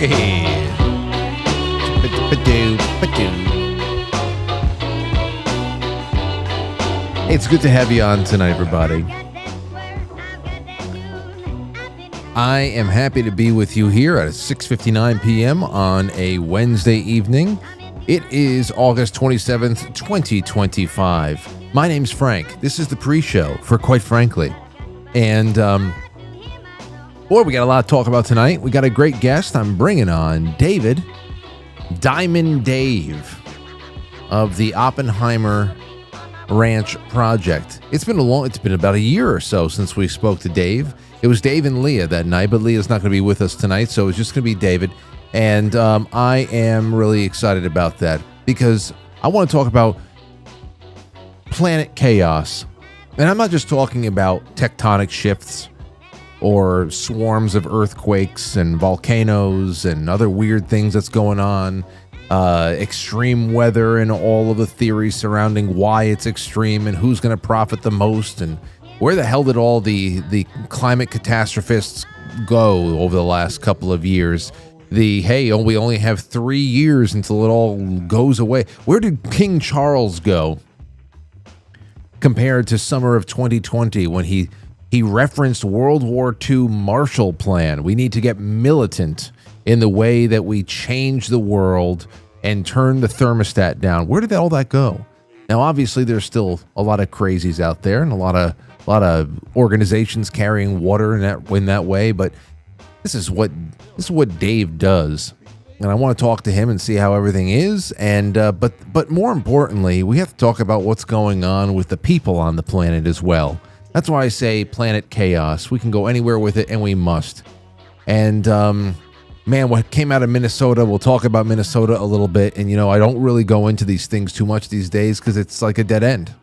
It's good to have you on tonight, everybody. I am happy to be with you here at 6:59 p.m. on a Wednesday evening. It is August 27th, 2025. My name's Frank. This is the pre-show for Quite Frankly. And, boy, we got a lot to talk about tonight. We got a great guest. I'm bringing on David, Diamond Dave, of the Oppenheimer Ranch Project. It's been about a year or so since we spoke to Dave. It was Dave and Leah that night, but Leah's not going to be with us tonight, so it's just going to be David. And I am really excited about that because I want to talk about planet chaos. And I'm not just talking about tectonic shifts or swarms of earthquakes and volcanoes and other weird things that's going on, extreme weather and all of the theories surrounding why it's extreme and who's going to profit the most and where the hell did all the climate catastrophists go over the last couple of years? We only have 3 years until it all goes away. Where did King Charles go compared to summer of 2020 when he referenced World War II Marshall Plan? We need to get militant in the way that we change the world and turn the thermostat down. Where did all that go? Now, obviously, there's still a lot of crazies out there and a lot of organizations carrying water in that way, but this is what Dave does, and I want to talk to him and see how everything is. And but more importantly, we have to talk about what's going on with the people on the planet as well. That's why I say planet chaos. We can go anywhere with it, and we must. And man, what came out of Minnesota, we'll talk about Minnesota a little bit. And I don't really go into these things too much these days because it's like a dead end.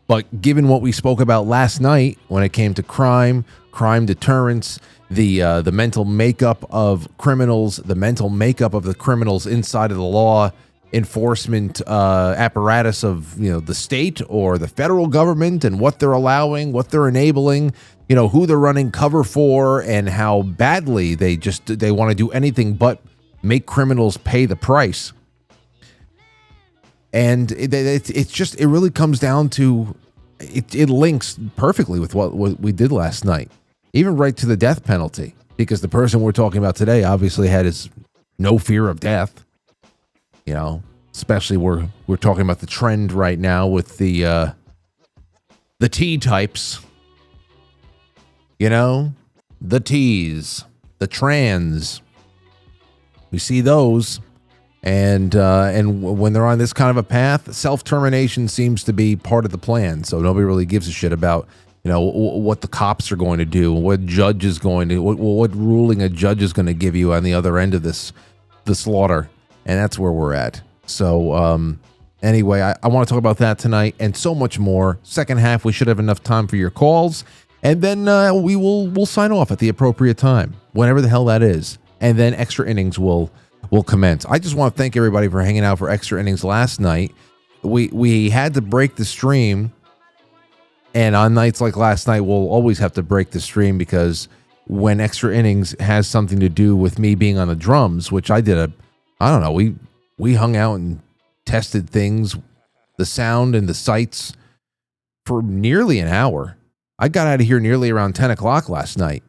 But given what we spoke about last night when it came to crime deterrence, the mental makeup of criminals, the mental makeup of the criminals inside of the law enforcement apparatus of the state or the federal government, and what they're allowing, what they're enabling, who they're running cover for, and how badly they want to do anything but make criminals pay the price. And it really comes down to it links perfectly with what we did last night, even right to the death penalty, because the person we're talking about today obviously had his no fear of death. Especially we're talking about the trend right now with the T types. The T's, the trans. We see those. And when they're on this kind of a path, self-termination seems to be part of the plan. So nobody really gives a shit about, what the cops are going to do, what judge is going to, what ruling a judge is going to give you on the other end of the slaughter. And that's where we're at. So anyway, I want to talk about that tonight and so much more. Second half, we should have enough time for your calls. And then we'll sign off at the appropriate time, whenever the hell that is. And then Extra Innings will commence. I just want to thank everybody for hanging out for Extra Innings last night. We had to break the stream, and on nights like last night, we'll always have to break the stream because when Extra Innings has something to do with me being on the drums, which I did we hung out and tested things, the sound and the sights for nearly an hour. I got out of here nearly around 10 o'clock last night.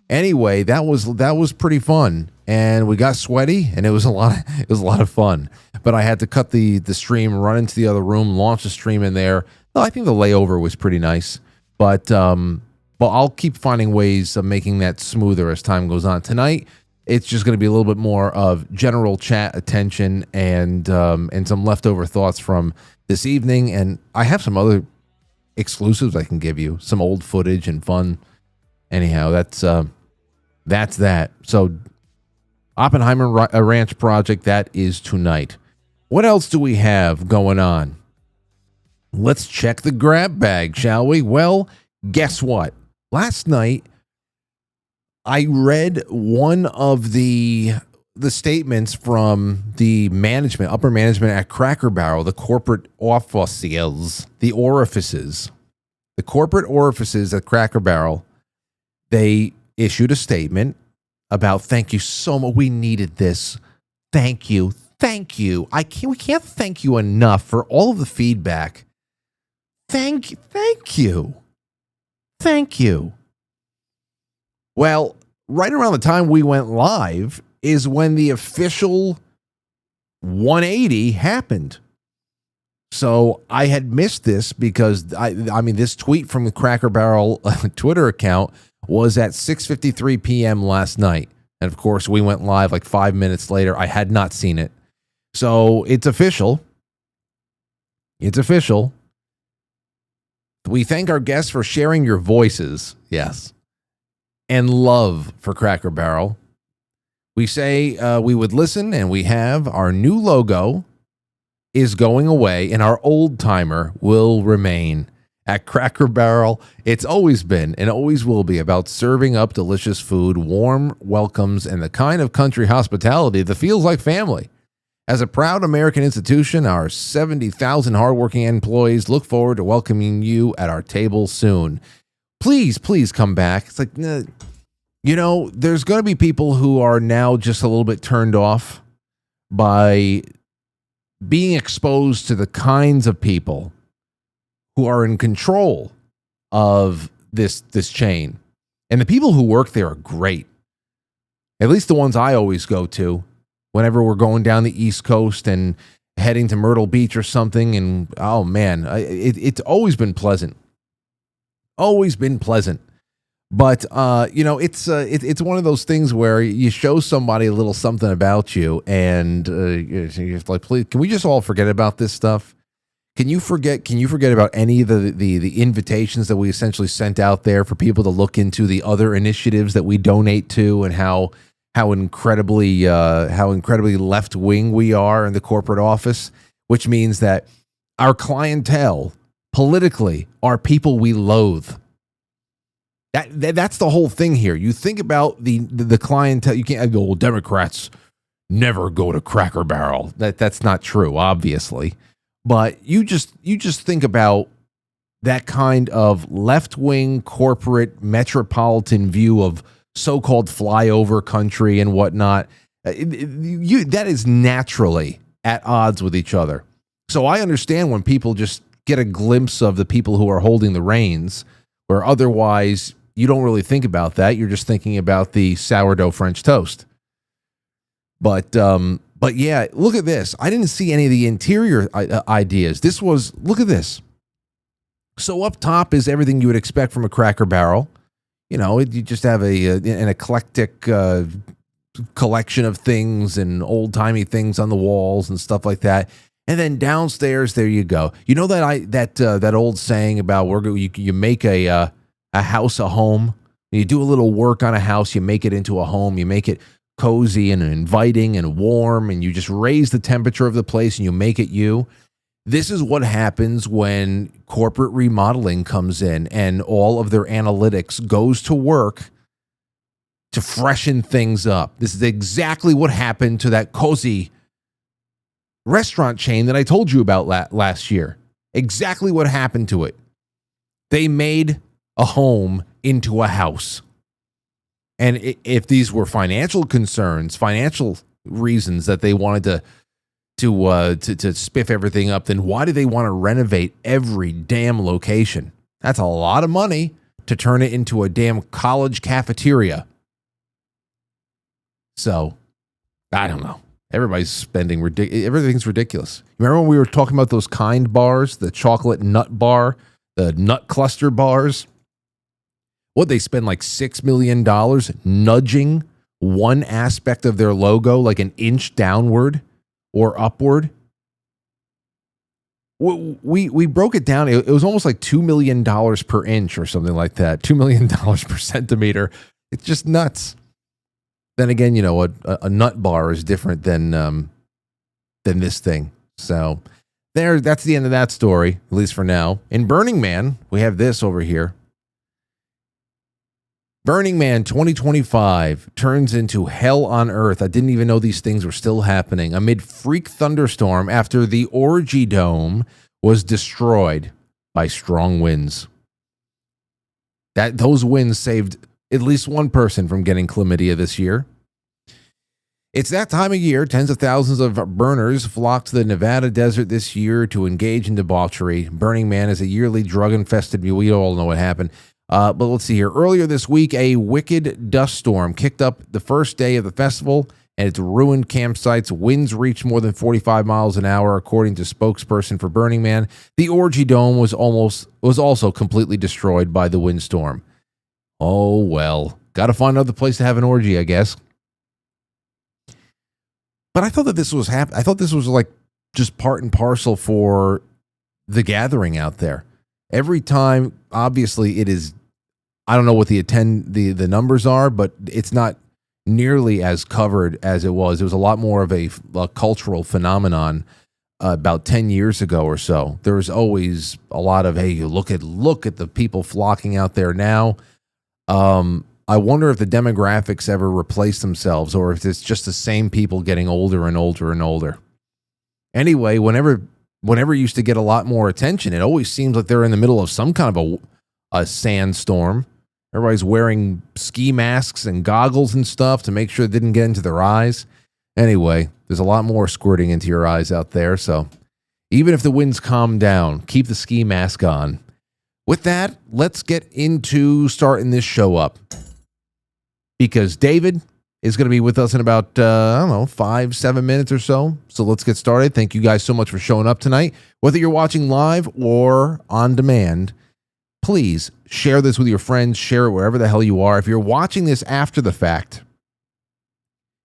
Anyway, that was pretty fun. And we got sweaty, and it was a lot of fun. But I had to cut the stream, run into the other room, launch the stream in there. Well, I think the layover was pretty nice. But I'll keep finding ways of making that smoother as time goes on. Tonight, it's just going to be a little bit more of general chat attention and some leftover thoughts from this evening. And I have some other exclusives I can give you, some old footage and fun. Anyhow, that's that. So Oppenheimer Ranch Project, that is tonight. What else do we have going on? Let's check the grab bag, shall we? Well, guess what? Last night, I read one of the statements from the upper management at Cracker Barrel, the corporate offices, the corporate orifices at Cracker Barrel. They issued a statement about thank you so much. We needed this. Thank you. Thank you. We can't thank you enough for all of the feedback. Thank you. Thank you. Well, right around the time we went live is when the official 180 happened. So I had missed this because I mean, this tweet from the Cracker Barrel Twitter account was at 6:53 p.m. last night. And of course, we went live like 5 minutes later. I had not seen it. So it's official. It's official. We thank our guests for sharing your voices. Yes. And love for Cracker Barrel. We say we would listen, and we have. Our new logo is going away, and our old timer will remain. At Cracker Barrel, it's always been and always will be about serving up delicious food, warm welcomes, and the kind of country hospitality that feels like family. As a proud American institution, our 70,000 hardworking employees look forward to welcoming you at our table soon. Please come back. It's like, there's going to be people who are now just a little bit turned off by being exposed to the kinds of people who are in control of this chain. And the people who work there are great. At least the ones I always go to whenever we're going down the East Coast and heading to Myrtle Beach or something. And oh man, it's always been pleasant. Always been pleasant. But it's one of those things where you show somebody a little something about you, and you're like, please, can we just all forget about this stuff? Can you forget about any of the invitations that we essentially sent out there for people to look into the other initiatives that we donate to, and how incredibly left wing we are in the corporate office, which means that our clientele politically are people we loathe. That's the whole thing here. You think about the clientele. You can't go, well, Democrats never go to Cracker Barrel. That's not true, obviously. But you just think about that kind of left-wing corporate metropolitan view of so-called flyover country and whatnot. That is naturally at odds with each other. So I understand when people just get a glimpse of the people who are holding the reins, where otherwise you don't really think about that. You're just thinking about the sourdough French toast. But yeah, look at this. I didn't see any of the interior ideas. Look at this. So up top is everything you would expect from a Cracker Barrel. You just have an eclectic collection of things and old-timey things on the walls and stuff like that. And then downstairs, there you go. You know that old saying about you make a house a home. You do a little work on a house, you make it into a home. You make it cozy and inviting and warm, and you just raise the temperature of the place and you make it you. This is what happens when corporate remodeling comes in and all of their analytics goes to work to freshen things up. This is exactly what happened to that cozy restaurant chain that I told you about last year. Exactly what happened to it. They made a home into a house. And if these were financial concerns, financial reasons that they wanted to spiff everything up, then why do they want to renovate every damn location? That's a lot of money to turn it into a damn college cafeteria. So, I don't know. Everybody's spending everything's ridiculous. Remember when we were talking about those kind bars, the chocolate nut bar, the nut cluster bars? What, they spend like $6 million nudging one aspect of their logo like an inch downward or upward? We broke it down. It was almost like $2 million per inch or something like that. $2 million per centimeter. It's just nuts. Then again, a nut bar is different than this thing. So that's the end of that story, at least for now. In Burning Man, we have this over here. Burning Man 2025 turns into hell on earth. I didn't even know these things were still happening amid freak thunderstorm after the Orgy Dome was destroyed by strong winds. Those winds saved at least one person from getting chlamydia this year. It's that time of year. Tens of thousands of burners flock to the Nevada desert this year to engage in debauchery. Burning Man is a yearly drug-infested. We all know what happened. But let's see here. Earlier this week, a wicked dust storm kicked up the first day of the festival, and it's ruined campsites. Winds reached more than 45 miles an hour, according to spokesperson for Burning Man. The Orgy Dome was also completely destroyed by the windstorm. Oh, well. Got to find another place to have an orgy, I guess. But I thought that this was I thought this was like just part and parcel for the gathering out there. Every time, obviously, it is. I don't know what the numbers are, but it's not nearly as covered as it was. It was a lot more of a cultural phenomenon about 10 years ago or so. There was always a lot of, hey, look at the people flocking out there now. I wonder if the demographics ever replace themselves, or if it's just the same people getting older and older and older. Anyway, whenever it used to get a lot more attention, it always seems like they're in the middle of some kind of a sandstorm. Everybody's wearing ski masks and goggles and stuff to make sure it didn't get into their eyes. Anyway, there's a lot more squirting into your eyes out there, so even if the winds calm down, keep the ski mask on. With that, let's get into starting this show up. Because David is going to be with us in about, 5-7 minutes or so. So let's get started. Thank you guys so much for showing up tonight. Whether you're watching live or on demand, please share this with your friends. Share it wherever the hell you are. If you're watching this after the fact,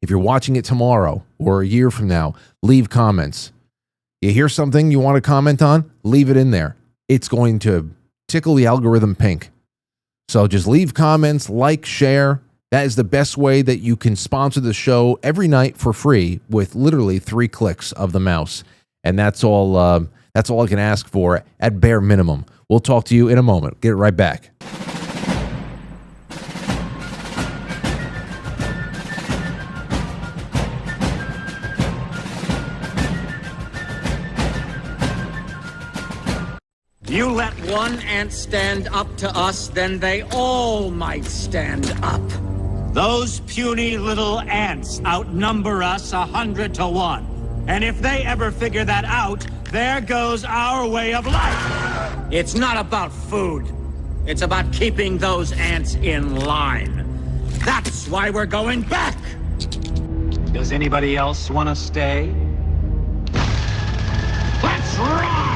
if you're watching it tomorrow or a year from now, leave comments. You hear something you want to comment on? Leave it in there. It's going to tickle the algorithm pink. So just leave comments, like, share. That is the best way that you can sponsor the show every night for free with literally 3 clicks of the mouse. And that's all I can ask for at bare minimum. We'll talk to you in a moment. Get right back. You let one ant stand up to us, then they all might stand up. Those puny little ants outnumber us 100 to 1. And if they ever figure that out, there goes our way of life. It's not about food. It's about keeping those ants in line. That's why we're going back. Does anybody else want to stay? Let's ride!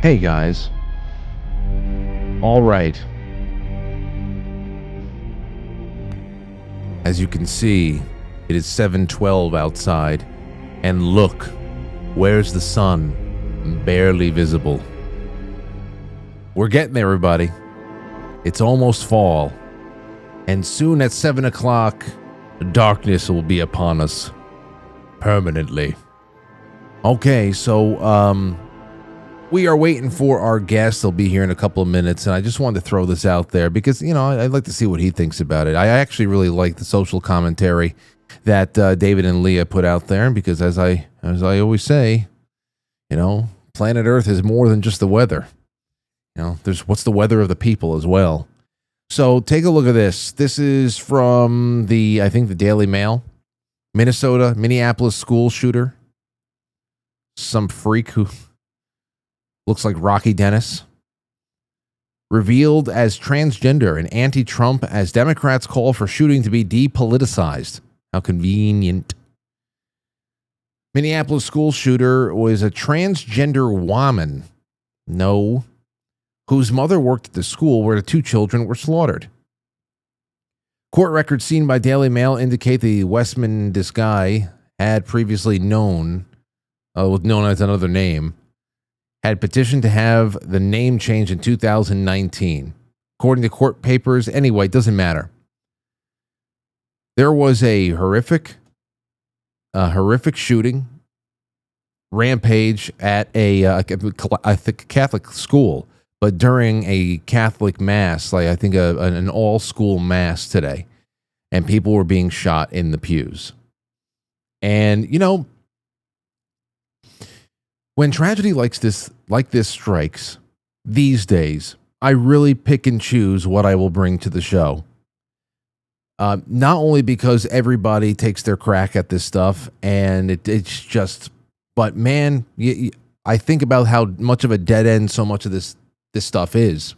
Hey guys. All right. As you can see, it is 7:12 outside, and look, where's the sun? Barely visible. We're getting there, everybody. It's almost fall, and soon at 7 o'clock, darkness will be upon us permanently. Okay, so we are waiting for our guest. They'll be here in a couple of minutes, and I just wanted to throw this out there because, I'd like to see what he thinks about it. I actually really like the social commentary that David and Leah put out there, because as I always say, planet Earth is more than just the weather. There's what's the weather of the people as well. So take a look at this. This is from the Daily Mail. Minneapolis school shooter. Some freak who looks like Rocky Dennis. Revealed as transgender and anti-Trump as Democrats call for shooting to be depoliticized. How convenient. Minneapolis school shooter was a transgender woman. No. Whose mother worked at the school where the 2 children were slaughtered. Court records seen by Daily Mail indicate the Westman Disguy had previously known as another name, had petitioned to have the name changed in 2019. According to court papers, anyway, it doesn't matter. There was a horrific shooting, rampage at I think Catholic school, but during a Catholic mass, like I think an all-school mass today, and people were being shot in the pews. And, you know, when tragedy like this strikes these days, I really pick and choose what I will bring to the show. Not only because everybody takes their crack at this stuff, and it's just, but man, I think about how much of a dead end so much of this stuff is.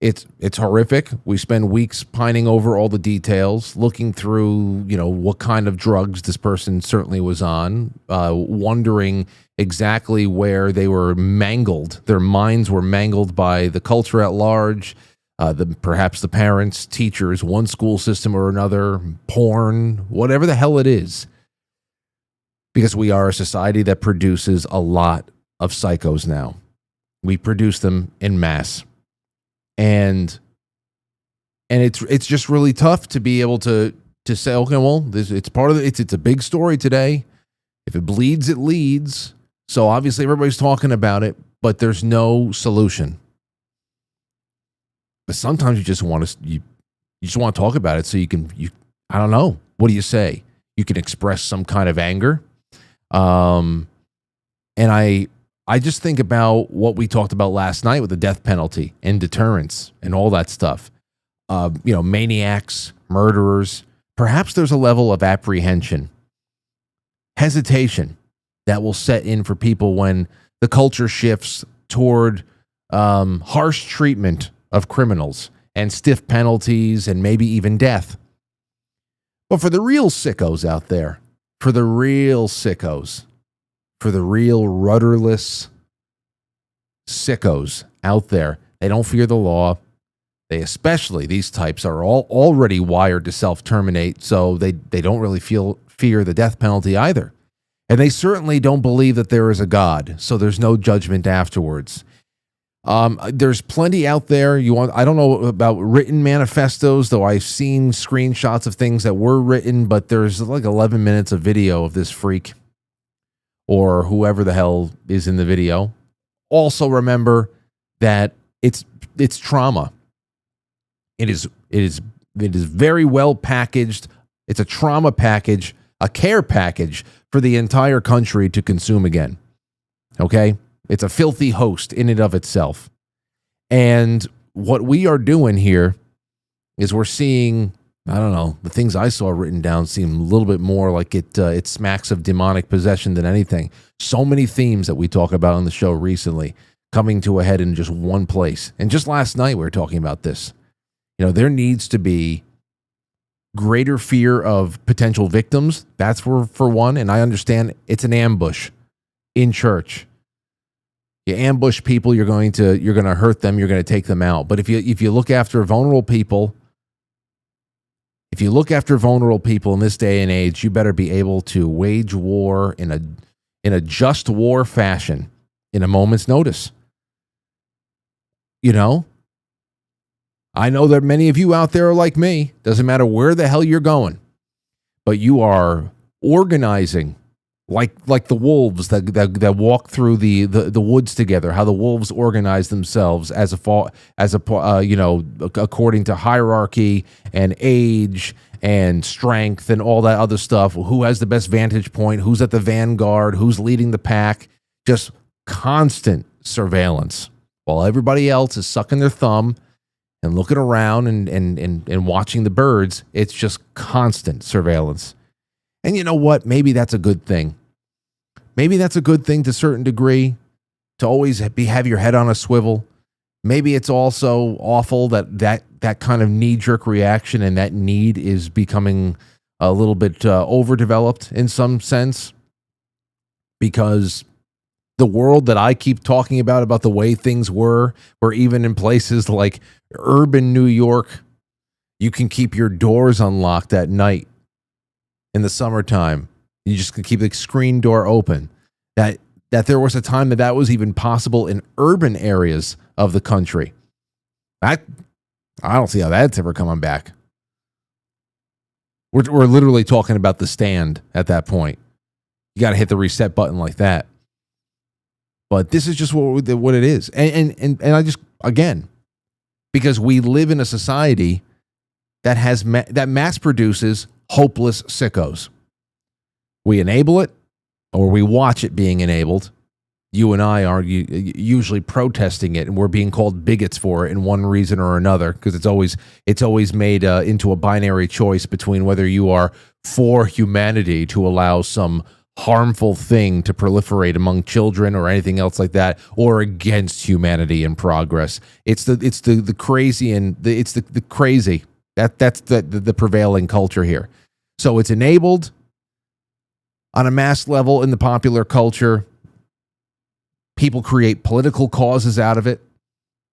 It's horrific. We spend weeks pining over all the details, looking through, you know, what kind of drugs this person certainly was on, wondering exactly where they were mangled. Their minds were mangled by the culture at large, perhaps the parents, teachers, one school system or another, porn, whatever the hell it is. Because we are a society that produces a lot of psychos now. We produce them in mass. And it's just really tough to be able to say, okay, well, it's part of it's a big story today. If it bleeds, it leads. So obviously everybody's talking about it, but there's no solution. But sometimes you just want to talk about it so you I don't know. What do you say? You can express some kind of anger. And I just think about what we talked about last night with the death penalty and deterrence and all that stuff. Maniacs, murderers. Perhaps there's a level of apprehension, hesitation that will set in for people when the culture shifts toward harsh treatment of criminals and stiff penalties and maybe even death. But for the real sickos out there, for the real rudderless sickos out there, they don't fear the law. These types are all already wired to self-terminate, so they don't really fear the death penalty either. And they certainly don't believe that there is a God, so there's no judgment afterwards. There's plenty out there. I don't know about written manifestos, though I've seen screenshots of things that were written, but there's like 11 minutes of video of this freak or whoever the hell is in the video. Also remember that it's trauma. It is very well packaged. It's a trauma package, a care package for the entire country to consume again. Okay? It's a filthy host in and of itself. And what we are doing here is we're seeing, I don't know, the things I saw written down seem a little bit more like it smacks of demonic possession than anything. So many themes that we talk about on the show recently coming to a head in just one place. And just last night we were talking about this. There needs to be greater fear of potential victims. That's for one. And I understand it's an ambush in church. You ambush people, you're going to hurt them, you're going to take them out. But if you look after vulnerable people, in this day and age, you better be able to wage war in a just war fashion in a moment's notice. I know that many of you out there are like me. Doesn't matter where the hell you're going, but you are organizing like the wolves that walk through the woods together. How the wolves organize themselves according to hierarchy and age and strength and all that other stuff. Who has the best vantage point? Who's at the vanguard? Who's leading the pack? Just constant surveillance while everybody else is sucking their thumb and looking around and watching the birds. It's just constant surveillance. And you know what? Maybe that's a good thing. Maybe that's a good thing to a certain degree, to always have your head on a swivel. Maybe it's also awful that kind of knee-jerk reaction and that need is becoming a little bit overdeveloped in some sense, because the world that I keep talking about the way things were even in places like urban New York, You can keep your doors unlocked at night in the summertime. You just can keep the screen door open. That there was a time that was even possible in urban areas of the country. I don't see how that's ever coming back. We're literally talking about the stand at that point. You got to hit the reset button like that. But this is just what it is. And I just, again, because we live in a society that has that mass produces hopeless sickos. We enable it, or we watch it being enabled. You and I are usually protesting it, and we're being called bigots for it in one reason or another, because it's always made into a binary choice between whether you are for humanity to allow some harmful thing to proliferate among children or anything else like that, or against humanity and progress. It's the crazy and it's the crazy that's the prevailing culture here. So it's enabled on a mass level in the popular culture. People create political causes out of it,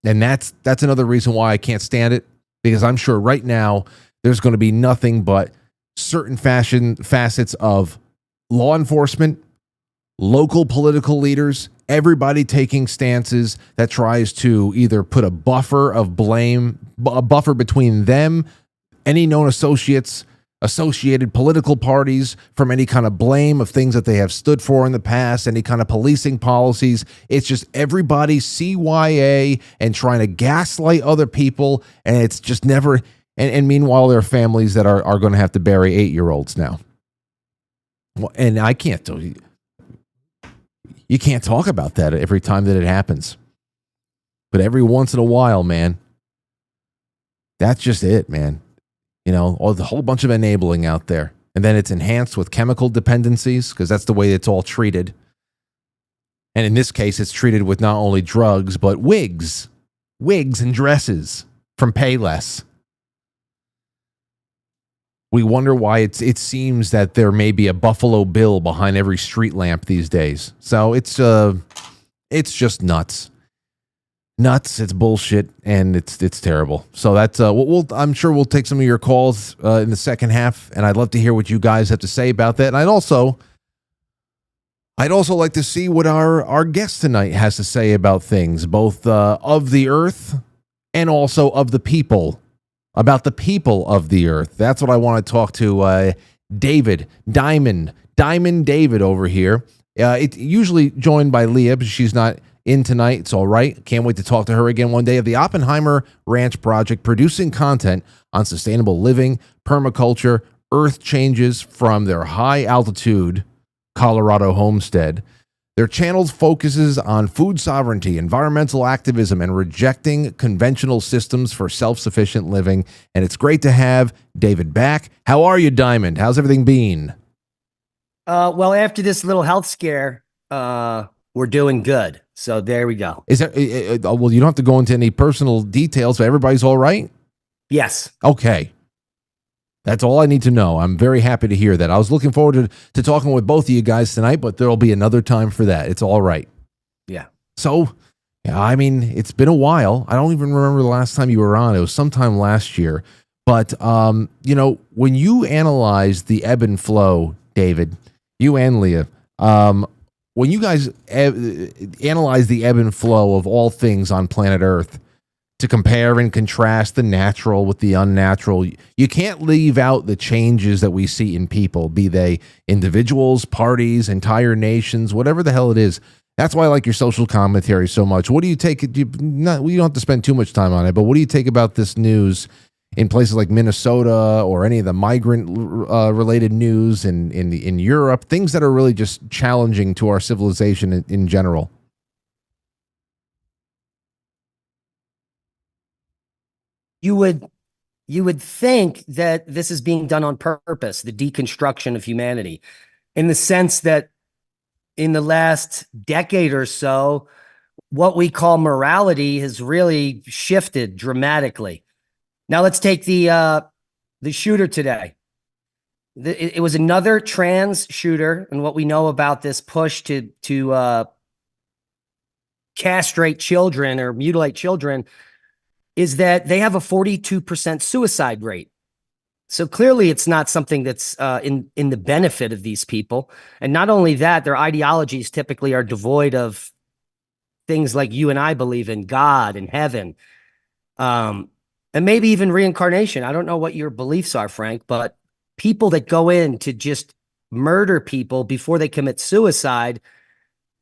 and that's another reason why I can't stand it, because I'm sure right now there's going to be nothing but certain facets of law enforcement, local political leaders, everybody taking stances that tries to either put a buffer of blame, a buffer between them, any known associated political parties, from any kind of blame of things that they have stood for in the past, any kind of policing policies. It's just everybody CYA and trying to gaslight other people, and it's just never. And meanwhile, there are families that are going to have to bury 8-year-olds now. Well, and I can't tell you. You can't talk about that every time that it happens. But every once in a while, man, that's just it, man. You know, or the whole bunch of enabling out there. And then it's enhanced with chemical dependencies, because that's the way it's all treated. And in this case, it's treated with not only drugs, but wigs and dresses from Payless. We wonder why it seems that there may be a Buffalo Bill behind every street lamp these days. So it's just nuts. It's bullshit, and it's terrible. So that's I'm sure we'll take some of your calls in the second half, and I'd love to hear what you guys have to say about that. And I'd also like to see what our guest tonight has to say about things, both of the earth and also of the people. About the people of the earth. That's what I want to talk to David, Diamond David over here. It's usually joined by Leah, but she's not in tonight. It's all right. Can't wait to talk to her again one day, of the Oppenheimer Ranch Project, producing content on sustainable living, permaculture, earth changes from their high altitude Colorado homestead. Their channel focuses on food sovereignty, environmental activism, and rejecting conventional systems for self-sufficient living. And it's great to have David back. How are you, Diamond? How's everything been? Well, after this little health scare, we're doing good. So there we go. Is there? Well, you don't have to go into any personal details, but everybody's all right? Yes. Okay. That's all I need to know. I'm very happy to hear that. I was looking forward to talking with both of you guys tonight, but there'll be another time for that. It's all right. Yeah. So, yeah, I mean, it's been a while. I don't even remember the last time you were on. It was sometime last year. But, you know, when you analyze the ebb and flow, David, you and Leah, when you guys analyze the ebb and flow of all things on planet Earth, to compare and contrast the natural with the unnatural, you can't leave out the changes that we see in people, be they individuals, parties, entire nations, whatever the hell it is. That's why I like your social commentary so much. What do you take? You don't have to spend too much time on it, but what do you take about this news in places like Minnesota, or any of the migrant related news in Europe, things that are really just challenging to our civilization in general? You would think that this is being done on purpose, the deconstruction of humanity, in the sense that in the last decade or so, what we call morality has really shifted dramatically. Now let's take the shooter today. It was another trans shooter, and what we know about this push to castrate children or mutilate children is that they have a 42% suicide rate. So clearly it's not something that's in the benefit of these people. And not only that, their ideologies typically are devoid of things like you and I believe in, God and heaven, and maybe even reincarnation. I don't know what your beliefs are, Frank, but people that go in to just murder people before they commit suicide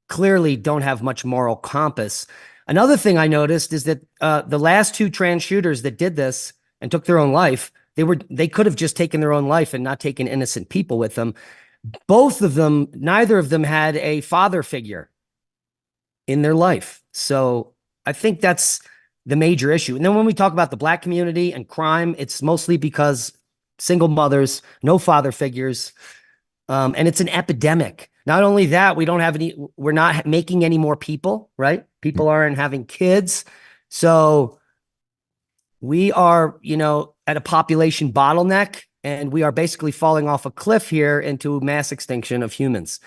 clearly don't have much moral compass. Another thing I noticed is that the last two trans shooters that did this and took their own life, they could have just taken their own life and not taken innocent people with them. Both of them, neither of them had a father figure in their life. So I think that's the major issue. And then when we talk about the Black community and crime, it's mostly because single mothers, no father figures, and it's an epidemic. Not only that, we're not making any more people, right? People aren't having kids. So we are, at a population bottleneck, and we are basically falling off a cliff here into mass extinction of humans.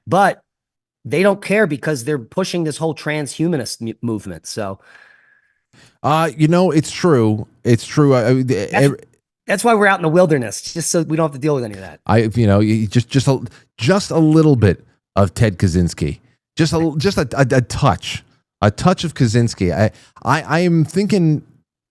But they don't care because they're pushing this whole transhumanist movement. So, it's true. It's true. That's why we're out in the wilderness, just so we don't have to deal with any of that. Just a little bit of Ted Kaczynski, just a touch of Kaczynski. I am thinking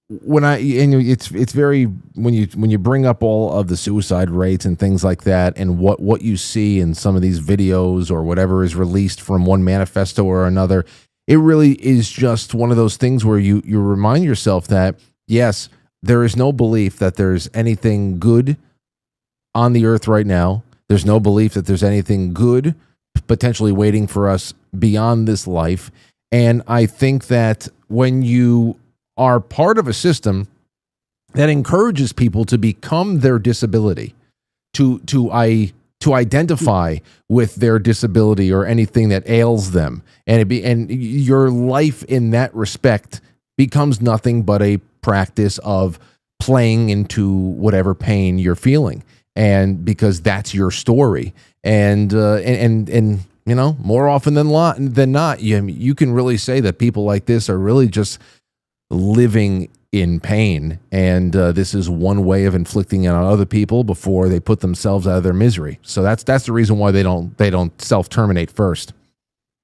it's very when you bring up all of the suicide rates and things like that, and what you see in some of these videos or whatever is released from one manifesto or another, it really is just one of those things where you remind yourself that yes, there is no belief that there's anything good on the earth right now. There's no belief that there's anything good potentially waiting for us beyond this life. And I think that when you are part of a system that encourages people to become their disability, to identify with their disability or anything that ails them, and your life in that respect becomes nothing but a practice of playing into whatever pain you're feeling, and because that's your story, and more often than not, you can really say that people like this are really just living in pain, and this is one way of inflicting it on other people before they put themselves out of their misery. So that's the reason why they don't self-terminate first.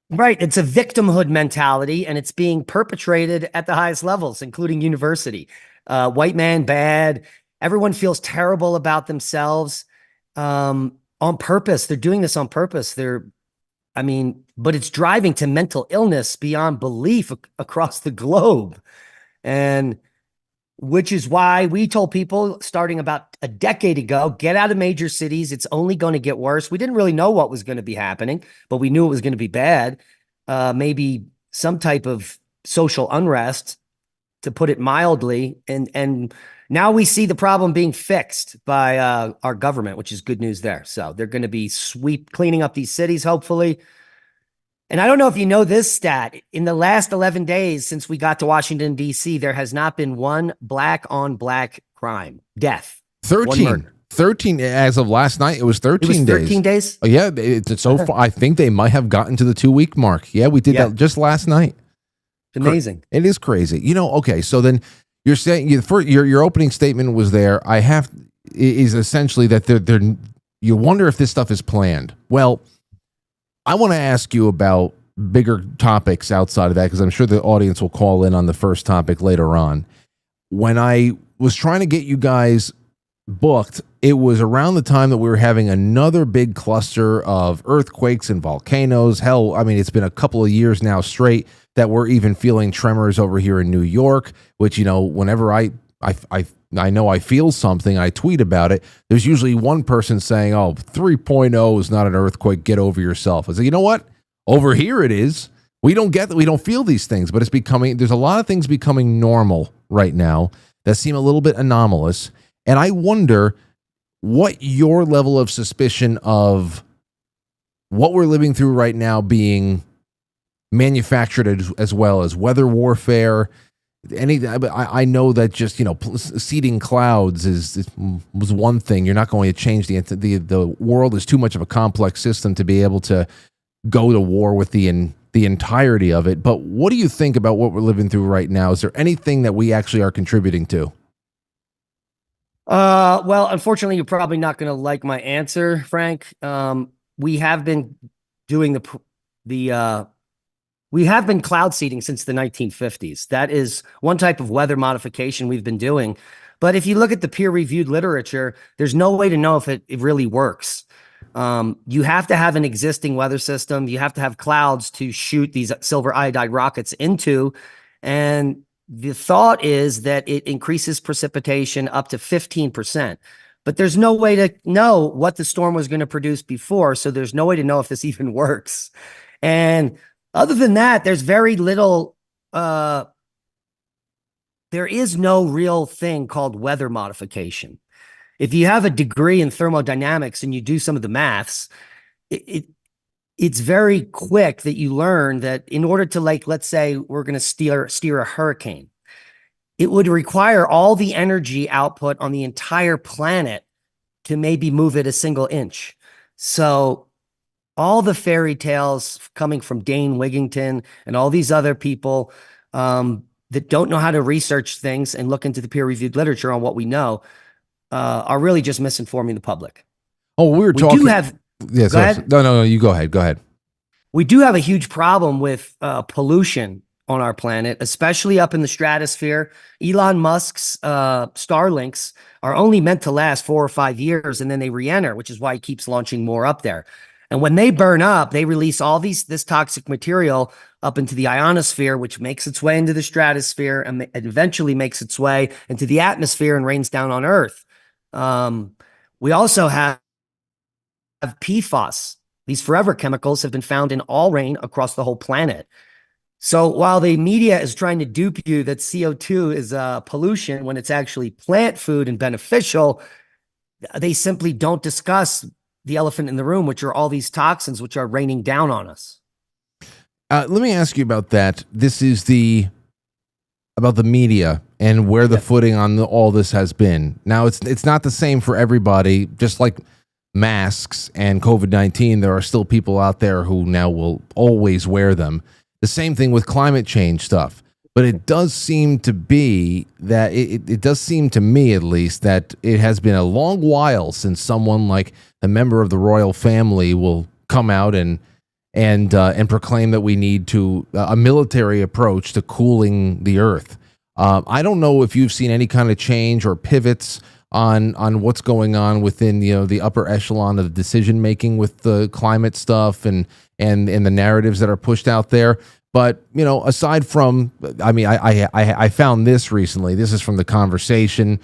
Right. It's a victimhood mentality, and it's being perpetrated at the highest levels, including university. White man bad. Everyone feels terrible about themselves on purpose. They're doing this on purpose. But it's driving to mental illness beyond belief across the globe. And which is why we told people starting about a decade ago, get out of major cities. It's only going to get worse. We didn't really know what was going to be happening, but we knew it was going to be bad. Maybe some type of social unrest, to put it mildly. And now we see the problem being fixed by our government, which is good news there. So they're going to be cleaning up these cities, hopefully. And I don't know if you know this stat. In the last 11 days since we got to Washington, D.C., there has not been one black on black crime, death. 13 as of last night. It was 13 days. 13 days? Oh, yeah. It's so far. I think they might have gotten to the 2-week mark. Yeah, we did that just last night. It's amazing. It is crazy. Okay, so then you're saying your opening statement was there. Is essentially that you wonder if this stuff is planned. Well, I want to ask you about bigger topics outside of that, because I'm sure the audience will call in on the first topic later on. When I was trying to get you guys booked, it was around the time that we were having another big cluster of earthquakes and volcanoes. Hell, it's been a couple of years now straight that we're even feeling tremors over here in New York, which, whenever I know I feel something, I tweet about it. There's usually one person saying, 3.0 is not an earthquake. Get over yourself. I say, you know what? Over here it is. We don't feel these things, but there's a lot of things becoming normal right now that seem a little bit anomalous. And I wonder what your level of suspicion of what we're living through right now being manufactured as well as weather warfare. I know that just seeding clouds was one thing. You're not going to change the world is too much of a complex system to be able to go to war with the the entirety of it. But what do you think about what we're living through right now? Is there anything that we actually are contributing to? Well, unfortunately, you're probably not going to like my answer, Frank. We have been doing we have been cloud seeding since the 1950s. That is one type of weather modification we've been doing. But if you look at the peer-reviewed literature, there's no way to know if it really works. You have to have an existing weather system. You have to have clouds to shoot these silver iodide rockets into. And the thought is that it increases precipitation up to 15%. But there's no way to know what the storm was going to produce before. So there's no way to know if this even works. And other than that, there's very little, there is no real thing called weather modification. If you have a degree in thermodynamics and you do some of the maths, it's very quick that you learn that in order to, like, let's say we're going to steer a hurricane, it would require all the energy output on the entire planet to maybe move it a single inch. So all the fairy tales coming from Dane Wigington and all these other people that don't know how to research things and look into the peer-reviewed literature on what we know are really just misinforming the public. Oh, we talking. Do have. Yeah, go ahead. No, you go ahead. Go ahead. We do have a huge problem with pollution on our planet, especially up in the stratosphere. Elon Musk's Starlinks are only meant to last 4 or 5 years, and then they re-enter, which is why he keeps launching more up there. And when they burn up, they release all this toxic material up into the ionosphere, which makes its way into the stratosphere and eventually makes its way into the atmosphere and rains down on Earth. We also have PFAS. These forever chemicals have been found in all rain across the whole planet. So while the media is trying to dupe you that CO2 is pollution when it's actually plant food and beneficial, they simply don't discuss the elephant in the room, which are all these toxins which are raining down on us. Let me ask you about that. This is about the media and where the footing on all this has been. Now, it's not the same for everybody. Just like masks and COVID-19, there are still people out there who now will always wear them. The same thing with climate change stuff. But it does seem to be that it does seem to me, at least, that it has been a long while since someone like a member of the royal family will come out and proclaim that we need a military approach to cooling the earth. I don't know if you've seen any kind of change or pivots on what's going on within the upper echelon of the decision making with the climate stuff and the narratives that are pushed out there. But aside from, I found this recently. This is from The Conversation.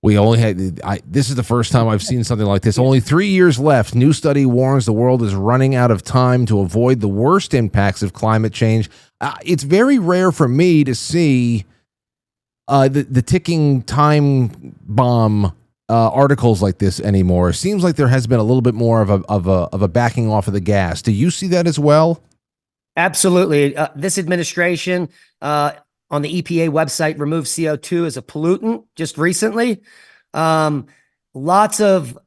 We only had. This is the first time I've seen something like this. Only 3 years left. New study warns the world is running out of time to avoid the worst impacts of climate change. It's very rare for me to see the ticking time bomb articles like this anymore. It seems like there has been a little bit more of a backing off of the gas. Do you see that as well? Absolutely. This administration on the EPA website removed CO2 as a pollutant just recently. Lots of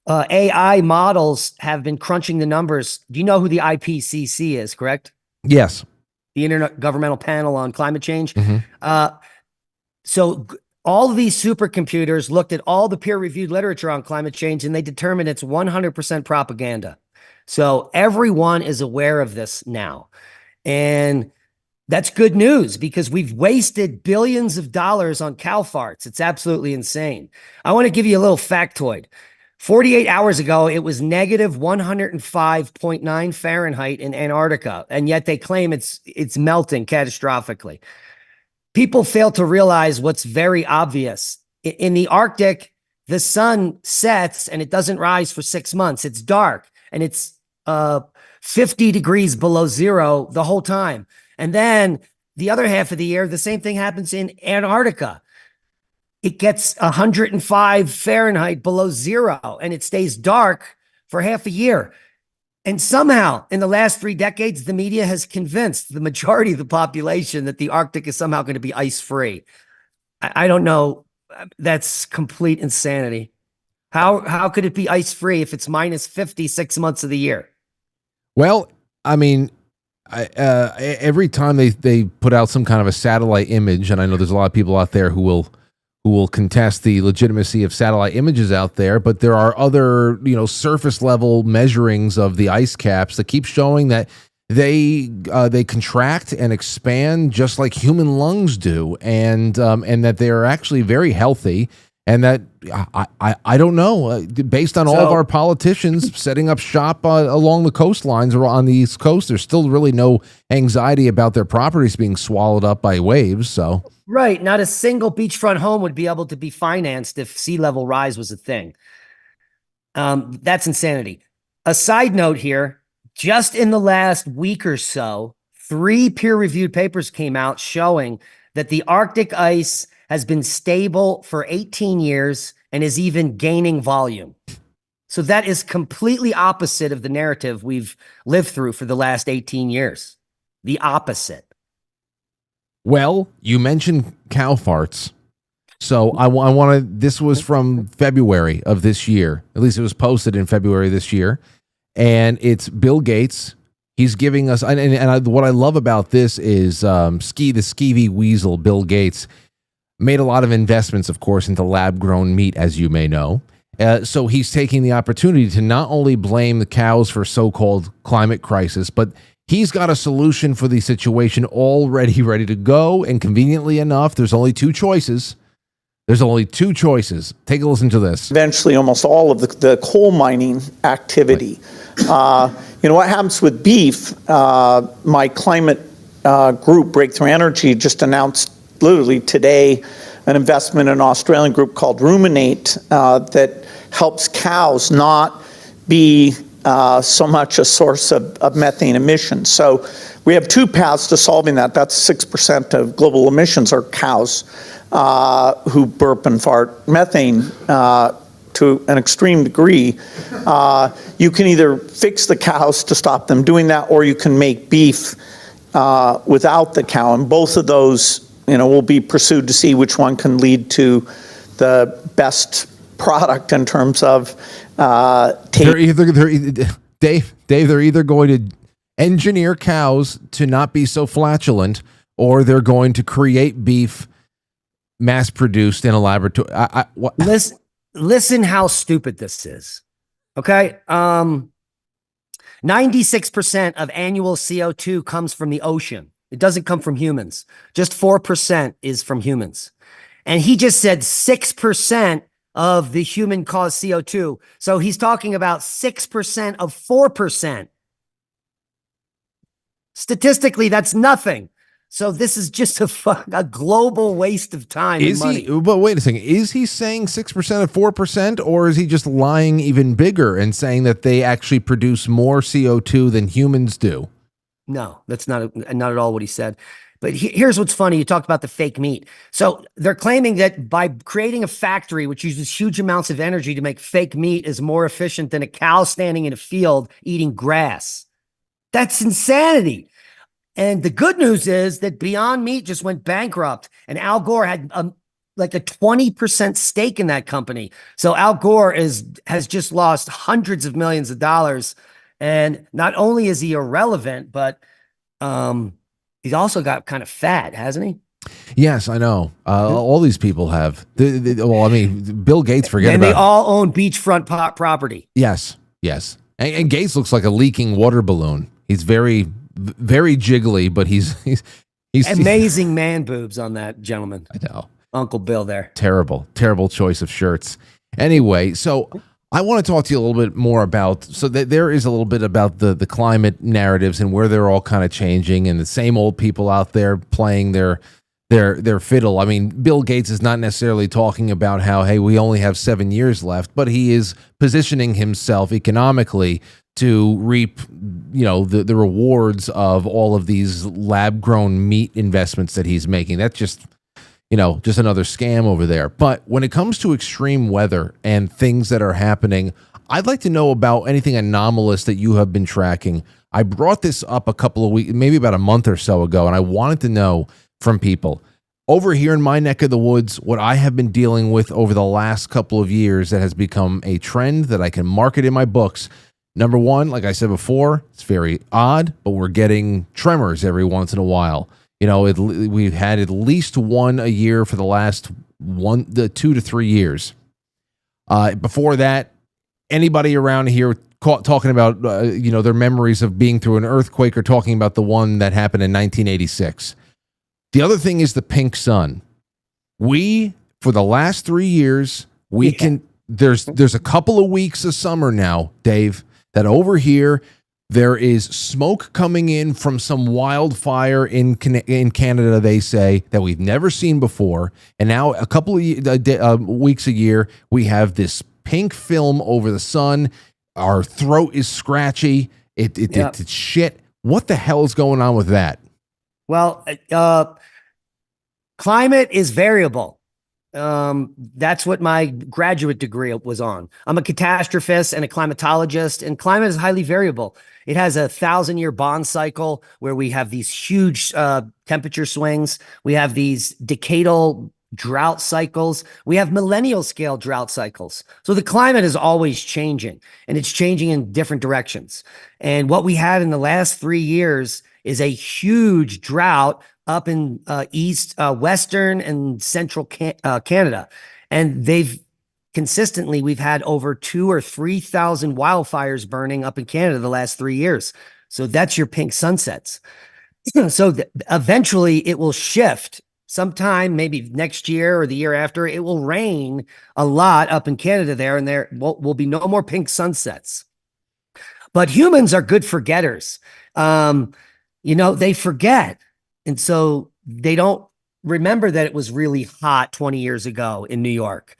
AI models have been crunching the numbers. Do you know who the IPCC is, correct? Yes. The Intergovernmental Panel on Climate Change. Mm-hmm. So all of these supercomputers looked at all the peer-reviewed literature on climate change, and they determined it's 100% propaganda. So everyone is aware of this now. And that's good news because we've wasted billions of dollars on cow farts. It's absolutely insane. I want to give you a little factoid. 48 hours ago, it was negative 105.9 Fahrenheit in Antarctica, and yet they claim it's melting catastrophically. People fail to realize what's very obvious. In the Arctic, the sun sets and it doesn't rise for 6 months. It's dark and it's 50 degrees below zero the whole time. And then the other half of the year, the same thing happens in Antarctica. It gets 105 Fahrenheit below zero and it stays dark for half a year. And somehow in the last 3 decades, the media has convinced the majority of the population that the Arctic is somehow going to be ice-free. I don't know. That's complete insanity. How could it be ice-free if it's minus 50 6 months of the year? Well, I mean, Every time they put out some kind of a satellite image, and I know there's a lot of people out there who will contest the legitimacy of satellite images out there, but there are other, surface level measurings of the ice caps that keep showing that they contract and expand just like human lungs do, and that they are actually very healthy. And that I don't know, based on all of our politicians setting up shop along the coastlines or on the East Coast, there's still really no anxiety about their properties being swallowed up by waves. So right, not a single beachfront home would be able to be financed if sea level rise was a thing. That's insanity. A side note here, just in the last week or so, 3 peer-reviewed papers came out showing that the Arctic ice has been stable for 18 years and is even gaining volume. So that is completely opposite of the narrative we've lived through for the last 18 years. The opposite. Well, you mentioned cow farts. So I want this was from February of this year. At least it was posted in February this year. And it's Bill Gates. He's giving us, what I love about this is the skeevy weasel, Bill Gates, made a lot of investments, of course, into lab-grown meat, as you may know. So he's taking the opportunity to not only blame the cows for so-called climate crisis, but he's got a solution for the situation already ready to go. And conveniently enough, there's only 2 choices. Take a listen to this. Eventually, almost all of the coal mining activity. What happens with beef? My climate group, Breakthrough Energy, just announced literally today an investment in an Australian group called Ruminate that helps cows not be so much a source of methane emissions. So we have 2 paths to solving that. That's 6% of global emissions are cows who burp and fart methane to an extreme degree. You can either fix the cows to stop them doing that, or you can make beef without the cow. And both of those will be pursued to see which one can lead to the best product in terms of they're either going to engineer cows to not be so flatulent, or they're going to create beef mass produced in a laboratory. Listen how stupid this is. Okay. 96% of annual CO2 comes from the ocean. It doesn't come from humans. Just 4% is from humans. And he just said 6% of the human caused CO2. So he's talking about 6% of 4%. Statistically, that's nothing. So this is just a global waste of time and money. But wait a second. Is he saying 6% of 4%, or is he just lying even bigger and saying that they actually produce more CO2 than humans do? No, that's not at all what he said. But here's what's funny. You talked about the fake meat. So they're claiming that by creating a factory which uses huge amounts of energy to make fake meat is more efficient than a cow standing in a field eating grass. That's insanity. And the good news is that Beyond Meat just went bankrupt, and Al Gore had like a 20% stake in that company. So Al Gore has just lost hundreds of millions of dollars. And not only is he irrelevant, but he's also got kind of fat, hasn't he? Yes, I know. All these people have. Bill Gates, forget about it. And they all own beachfront property. Yes. And Gates looks like a leaking water balloon. He's very, very jiggly, but he's amazing man boobs on that gentleman. I know. Uncle Bill there. Terrible choice of shirts. Anyway, so I want to talk to you a little bit more about, so that there is a little bit about the climate narratives and where they're all kind of changing, and the same old people out there playing their fiddle. I mean, Bill Gates is not necessarily talking about how, hey, we only have 7 years left, but he is positioning himself economically to reap, the rewards of all of these lab-grown meat investments that he's making. That's just another scam over there. But when it comes to extreme weather and things that are happening, I'd like to know about anything anomalous that you have been tracking. I brought this up a couple of weeks, maybe about a month or so ago, and I wanted to know from people over here in my neck of the woods what I have been dealing with over the last couple of years that has become a trend that I can market in my books. Number one, like I said before, it's very odd, but we're getting tremors every once in a while. We've had at least one a year for the last 2 to 3 years. Before that, anybody around here talking about their memories of being through an earthquake or talking about the one that happened in 1986. The other thing is the pink sun. For the last 3 years, there's a couple of weeks of summer now, Dave, that over here there is smoke coming in from some wildfire in Canada, they say, that we've never seen before. And now a couple of weeks a year, we have this pink film over the sun. Our throat is scratchy. It's shit. What the hell is going on with that? Well, climate is variable. That's what my graduate degree was on. I'm a catastrophist and a climatologist, and climate is highly variable. It has a 1,000-year bond cycle where we have these huge temperature swings. We have these decadal drought cycles. We have millennial scale drought cycles. So the climate is always changing, and it's changing in different directions. And what we had in the last 3 years is a huge drought up in western and central Canada. And we've had over 2,000 or 3,000 wildfires burning up in Canada the last 3 years. So that's your pink sunsets. So eventually it will shift sometime, maybe next year or the year after. It will rain a lot up in Canada there, and there will be no more pink sunsets. But humans are good forgetters. They forget. And so they don't remember that it was really hot 20 years ago in New York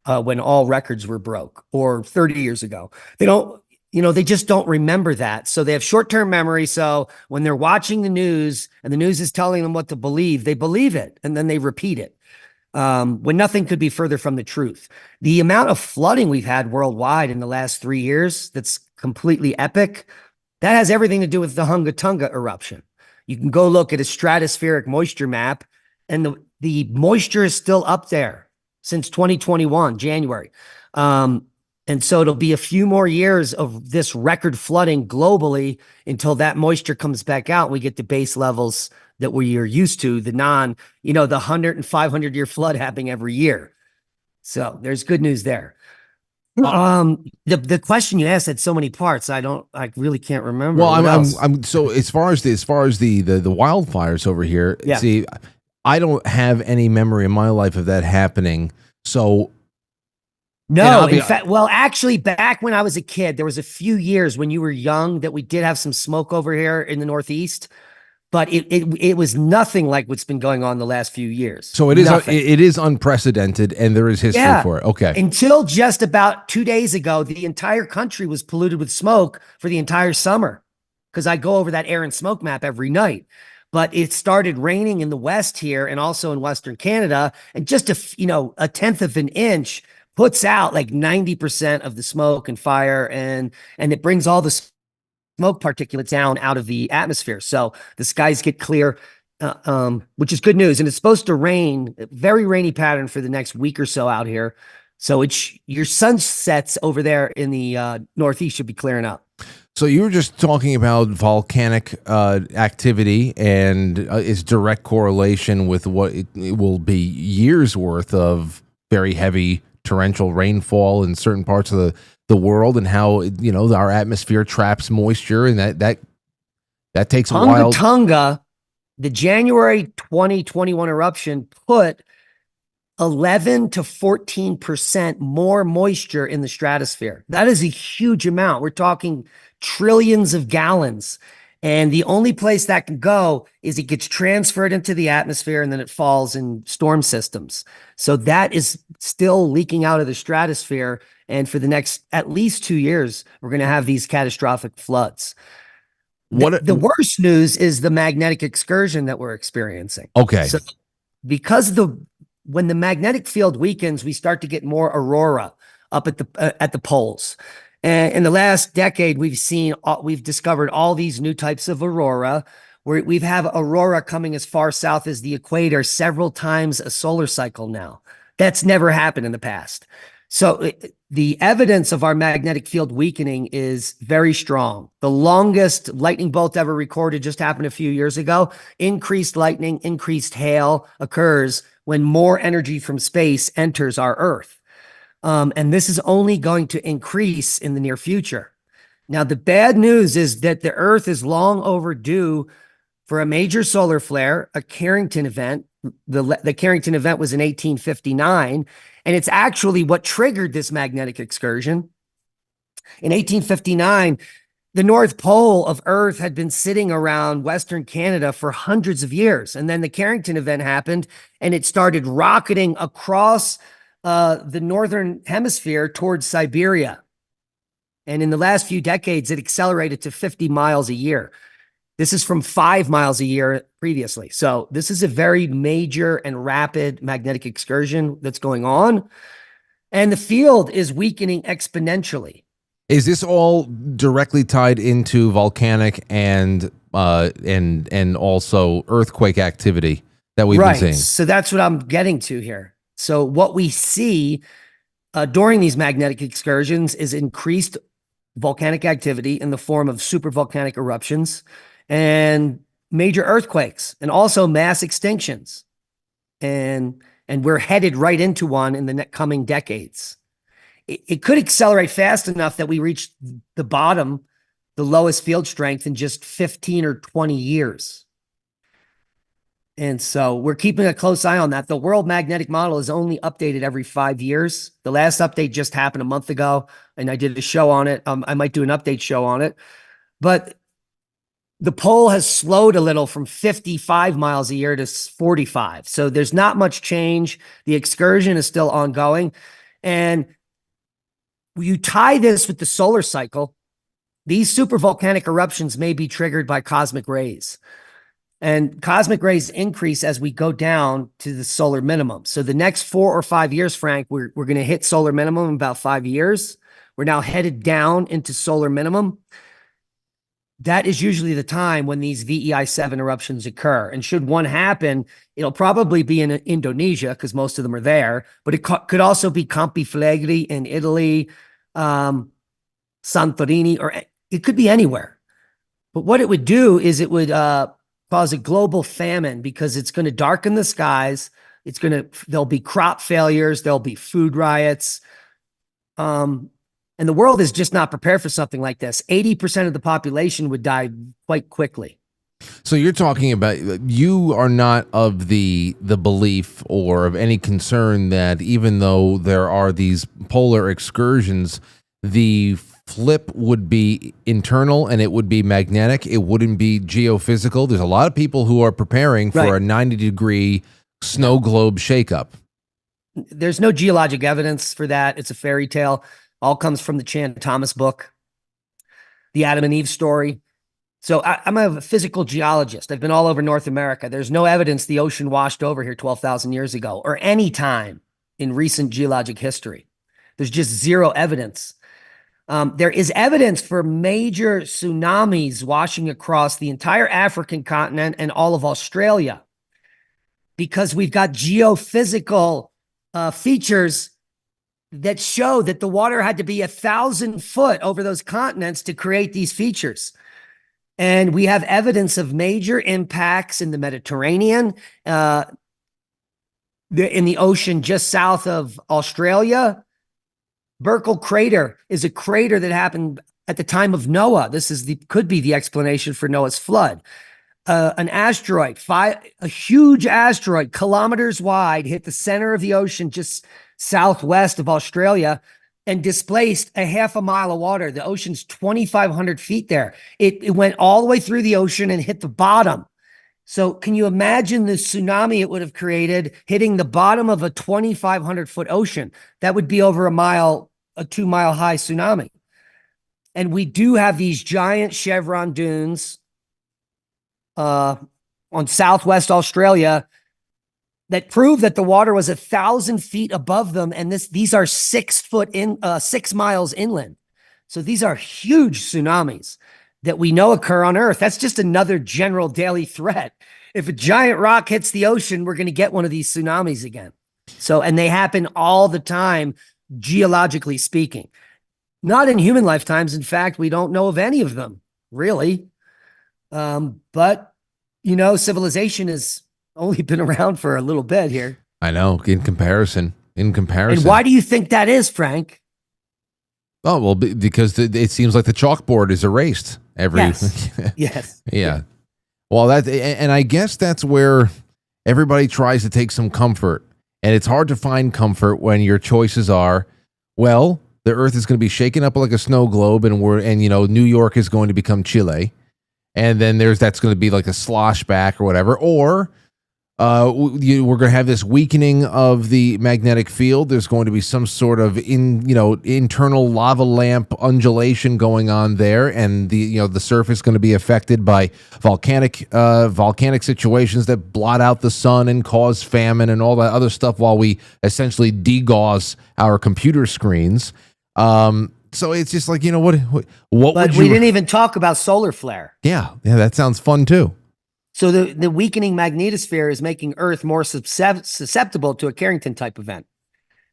when all records were broke, or 30 years ago. They just don't remember that. So they have short-term memory. So when they're watching the news and the news is telling them what to believe, they believe it and then they repeat it. When nothing could be further from the truth. The amount of flooding we've had worldwide in the last 3 years, that's completely epic. That has everything to do with the Hunga Tunga eruption. You can go look at a stratospheric moisture map, and the moisture is still up there since 2021, January. And so it'll be a few more years of this record flooding globally until that moisture comes back out and we get to base levels that we are used to, the 100 and 500 year flood happening every year. So there's good news there. The question you asked had so many parts. I really can't remember. Well, I'm so as far as the wildfires over here. Yeah. See, I don't have any memory in my life of that happening. So no, in fact, well, actually, back when I was a kid, there was a few years when you were young that we did have some smoke over here in the Northeast. But it was nothing like what's been going on the last few years. So it is unprecedented, and there is history for it. Okay. Until just about 2 days ago, the entire country was polluted with smoke for the entire summer, because I go over that air and smoke map every night. But it started raining in the West here and also in Western Canada, and just a tenth of an inch puts out like 90% of the smoke and fire, and it brings all the smoke particulates down out of the atmosphere. So the skies get clear, which is good news. And it's supposed to rain, very rainy pattern for the next week or so out here. So your sunsets over there in the Northeast should be clearing up. So you were just talking about volcanic activity and its direct correlation with what it will be years worth of very heavy torrential rainfall in certain parts of the world, and how our atmosphere traps moisture, and that takes a while. Tunga, the January 2021 eruption put 11 to 14% more moisture in the stratosphere. That is a huge amount. We're talking trillions of gallons. And the only place that can go is it gets transferred into the atmosphere and then it falls in storm systems. So that is still leaking out of the stratosphere. And for the next at least 2 years, we're going to have these catastrophic floods. The worst news is the magnetic excursion that we're experiencing. Okay. So because when the magnetic field weakens, we start to get more aurora up at the poles. And in the last decade, we've discovered all these new types of aurora, where we have aurora coming as far south as the equator several times a solar cycle now. That's never happened in the past. So the evidence of our magnetic field weakening is very strong. The longest lightning bolt ever recorded just happened a few years ago. Increased lightning, increased hail occurs when more energy from space enters our Earth. And this is only going to increase in the near future. Now, the bad news is that the Earth is long overdue for a major solar flare, a Carrington event. The Carrington event was in 1859, and it's actually what triggered this magnetic excursion. In 1859, the North Pole of Earth had been sitting around Western Canada for hundreds of years. And then the Carrington event happened, and it started rocketing across the Northern Hemisphere towards Siberia. And in the last few decades, it accelerated to 50 miles a year. This is from 5 miles a year previously. So this is a very major and rapid magnetic excursion that's going on. And the field is weakening exponentially. Is this all directly tied into volcanic and also earthquake activity that we've been seeing? So that's what I'm getting to here. So what we see during these magnetic excursions is increased volcanic activity in the form of supervolcanic eruptions and major earthquakes, and also mass extinctions. And we're headed right into one in the coming decades. It could accelerate fast enough that we reach the bottom, the lowest field strength, in just 15 or 20 years. And so we're keeping a close eye on that. The World Magnetic Model is only updated every 5 years. The last update just happened a month ago, and I did a show on it. I might do an update show on it. But the pole has slowed a little from 55 miles a year to 45. So there's not much change. The excursion is still ongoing. And you tie this with the solar cycle, these supervolcanic eruptions may be triggered by cosmic rays. And cosmic rays increase as we go down to the solar minimum. So the next 4 or 5 years, Frank, we're going to hit solar minimum in about 5 years. We're now headed down into solar minimum. That is usually the time when these VEI-7 eruptions occur. And should one happen, it'll probably be in Indonesia because most of them are there, but it could also be Campi Flegrei in Italy, Santorini, or it could be anywhere. But what it would do is it would cause a global famine because it's going to darken the skies. There'll be crop failures. There'll be food riots. And the world is just not prepared for something like this. 80% of the population would die quite quickly. So you're talking about, you are not of the belief or of any concern that even though there are these polar excursions, the flip would be internal and it would be magnetic. It wouldn't be geophysical. There's a lot of people who are preparing for a 90-degree snow globe shakeup. There's no geologic evidence for that. It's a fairy tale. All comes from the Chan Thomas book, the Adam and Eve story. So I'm a physical geologist. I've been all over North America. There's no evidence the ocean washed over here 12,000 years ago or any time in recent geologic history. There's just zero evidence. There is evidence for major tsunamis washing across the entire African continent and all of Australia because we've got geophysical features that show that the water had to be 1,000 foot over those continents to create these features. And we have evidence of major impacts in the Mediterranean, in the ocean just south of Australia. Burkle Crater is a crater that happened at the time of Noah. Could be the explanation for Noah's flood. An asteroid, a huge asteroid, kilometers wide, hit the center of the ocean just southwest of Australia and displaced a half a mile of water. The ocean's 2,500 feet there. It went all the way through the ocean and hit the bottom. So can you imagine the tsunami it would have created hitting the bottom of a 2,500 foot ocean? That would be over a 2 mile high tsunami. And we do have these giant chevron dunes on southwest Australia that prove that the water was 1,000 feet above them. And these are 6 miles inland. So these are huge tsunamis that we know occur on Earth. That's just another general daily threat. If a giant rock hits the ocean, we're going to get one of these tsunamis again. So, and they happen all the time geologically speaking. Not in human lifetimes. In fact, we don't know of any of them, really. But, civilization has only been around for a little bit here. I know, in comparison. And why do you think that is, Frank? Oh, well, because it seems like the chalkboard is erased every. Yes. Yes. Yeah. Well, and I guess that's where everybody tries to take some comfort. And it's hard to find comfort when your choices are, well, the earth is going to be shaken up like a snow globe, and New York is going to become Chile. And then that's going to be like a slosh back or whatever. Or we're going to have this weakening of the magnetic field. There's going to be some sort of internal lava lamp undulation going on there, and the surface is going to be affected by volcanic situations that blot out the sun and cause famine and all that other stuff while we essentially degauss our computer screens. So it's just like, what But we didn't even talk about solar flare. Yeah, that sounds fun too. So the weakening magnetosphere is making Earth more susceptible to a Carrington type event.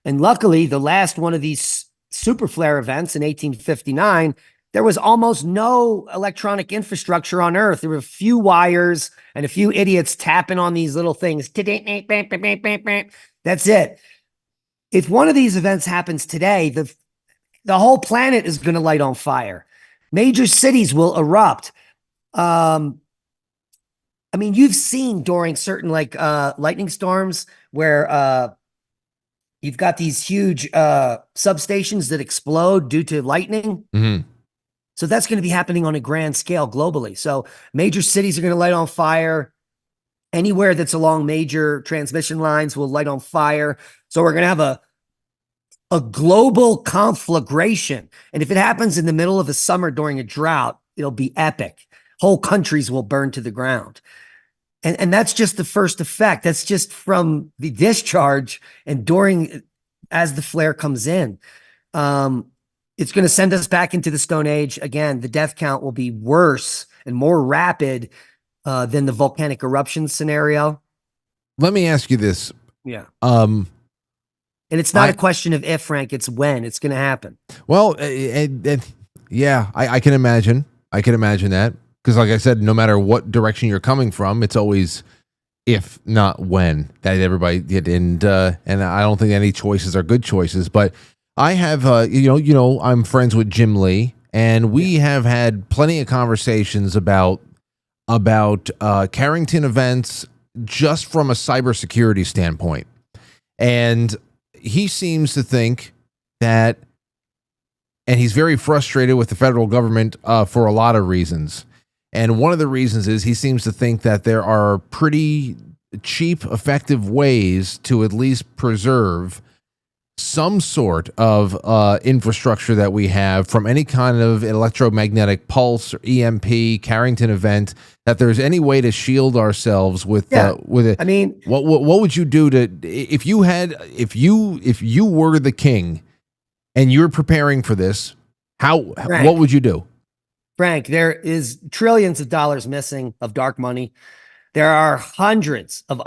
And luckily, the last one of these super flare events in 1859, there was almost no electronic infrastructure on Earth. There were a few wires and a few idiots tapping on these little things. That's it. If one of these events happens today, the whole planet is going to light on fire. Major cities will erupt. You've seen during certain lightning storms where you've got these huge substations that explode due to lightning. Mm-hmm. So that's going to be happening on a grand scale globally. So major cities are going to light on fire. Anywhere that's along major transmission lines will light on fire. So we're going to have a global conflagration. And if it happens in the middle of a summer during a drought, it'll be epic. Whole countries will burn to the ground. And that's just the first effect. That's just from the discharge and as the flare comes in. It's going to send us back into the Stone Age. Again, the death count will be worse and more rapid than the volcanic eruption scenario. Let me ask you this. Yeah. And it's not a question of if, Frank, it's when it's going to happen. Well, yeah, I can imagine. I can imagine that. Because like I said, no matter what direction you're coming from, it's always if, not when, that everybody did. And I don't think any choices are good choices. But I have, I'm friends with Jim Lee, and we have had plenty of conversations about Carrington events just from a cybersecurity standpoint. And he seems to think that, and he's very frustrated with the federal government for a lot of reasons. And one of the reasons is he seems to think that there are pretty cheap, effective ways to at least preserve some sort of infrastructure that we have from any kind of electromagnetic pulse or EMP, Carrington event, that there's any way to shield ourselves with it. I mean, what would you do if you were the king and you're preparing for this, what would you do? Frank, there is trillions of dollars missing of dark money. There are hundreds of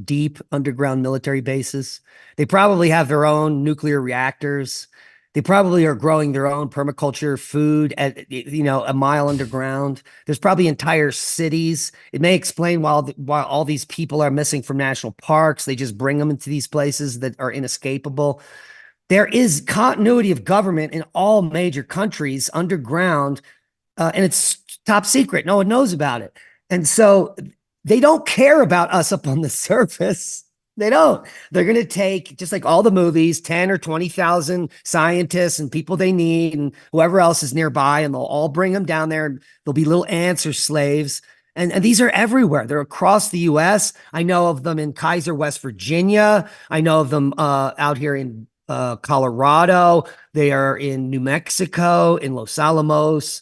deep underground military bases. They probably have their own nuclear reactors. They probably are growing their own permaculture food at a mile underground. There's probably entire cities. It may explain why all these people are missing from national parks. They just bring them into these places that are inescapable. There is continuity of government in all major countries underground, and it's top secret. No one knows about it. And so they don't care about us up on the surface. They don't. They're going to take, just like all the movies, 10 or 20,000 scientists and people they need and whoever else is nearby, and they'll all bring them down there, and there'll be little ants or slaves. And these are everywhere. They're across the U.S. I know of them in Kaiser, West Virginia. I know of them out here in Colorado. They are in New Mexico, in Los Alamos.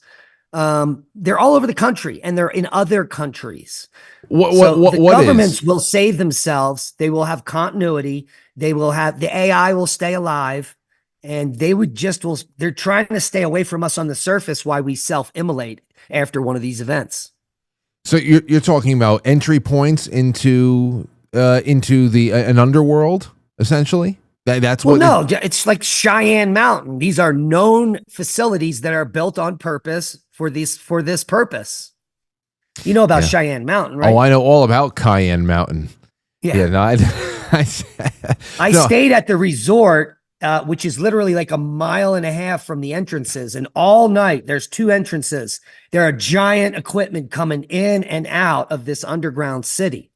They're all over the country, and they're in other countries. The governments will save themselves. They will have continuity. They will have the AI will stay alive, and they're trying to stay away from us on the surface while we self-immolate after one of these events. So you're talking about entry points into an underworld, essentially? That's Well, what. no, it's like Cheyenne Mountain. These are known facilities that are built on purpose for this purpose. You know about Yeah. Cheyenne Mountain, Oh, right? I know all about Cayenne Mountain. Yeah. Yeah, no, I no. stayed at the resort, which is literally like a mile and a half from the entrances. And all night, there's two entrances. There are giant equipment coming in and out of this underground city.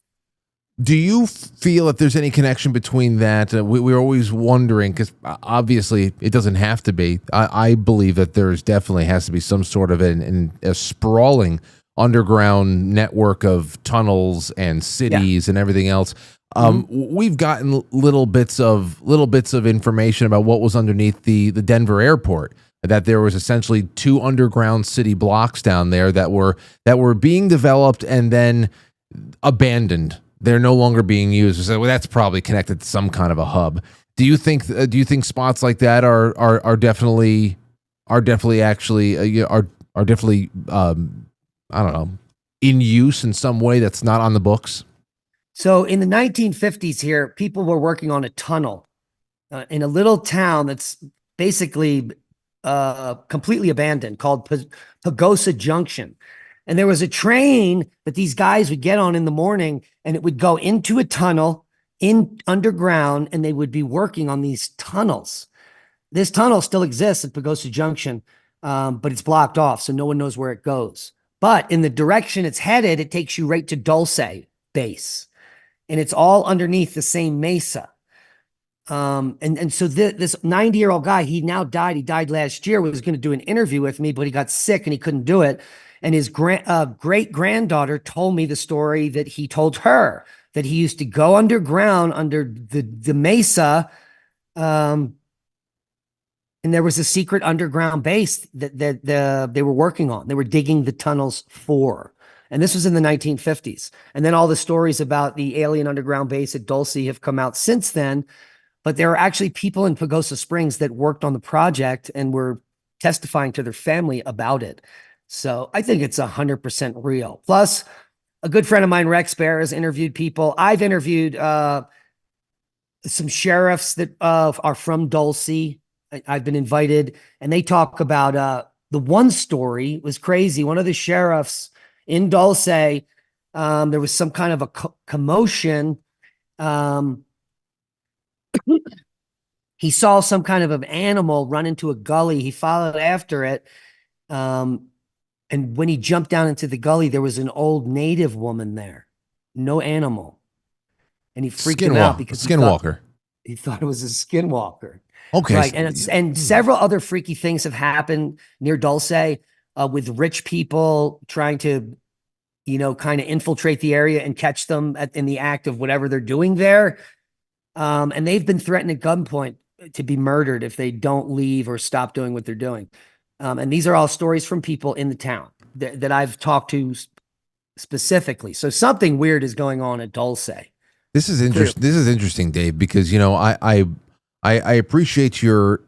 Do you feel that there's any connection between that? We're always wondering, because obviously it doesn't have to be. I believe that there's definitely has to be some sort of a sprawling underground network of tunnels and cities and everything else. We've gotten little bits of information about what was underneath the Denver airport. That there was essentially two underground city blocks down there that were being developed and then abandoned. They're no longer being used. So, well, that's probably connected to some kind of a hub. Do you think spots like that are definitely actually are definitely I don't know, in use in some way that's not on the books? So in the 1950s here, people were working on a tunnel in a little town that's basically completely abandoned called Pagosa Junction. And there was a train that these guys would get on in the morning, and it would go into a tunnel in underground, and they would be working on these tunnels. This tunnel still exists at Pagosa Junction, but it's blocked off, so no one knows where it goes. But in the direction it's headed, it takes you right to Dulce base, and it's all underneath the same mesa. And so this 90-year-old guy, he now died. He died last year. Was going to do an interview with me, but he got sick and he couldn't do it. And his great granddaughter told me the story that he told her, that he used to go underground under the mesa, and there was a secret underground base that they were working on. They were digging the tunnels for. And this was in the 1950s. And then all the stories about the alien underground base at Dulce have come out since then. But there are actually people in Pagosa Springs that worked on the project and were testifying to their family about it. So I think it's 100% real. Plus, a good friend of mine, Rex Bear, has interviewed people. I've interviewed some sheriffs that are from Dulce. I've been invited, and they talk about the one story was crazy. One of the sheriffs in Dulce, there was some kind of a commotion. He saw some kind of an animal run into a gully. He followed after it. And when he jumped down into the gully, there was an old native woman there, no animal. And he freaked him out because Skinwalker. He thought it was a skinwalker. Okay. Right. And several other freaky things have happened near Dulce with rich people trying to, kind of infiltrate the area and catch them in the act of whatever they're doing there. And they've been threatened at gunpoint to be murdered if they don't leave or stop doing what they're doing. And these are all stories from people in the town that I've talked to specifically. So something weird is going on at Dulce. This is interesting. This is interesting, Dave, because I appreciate your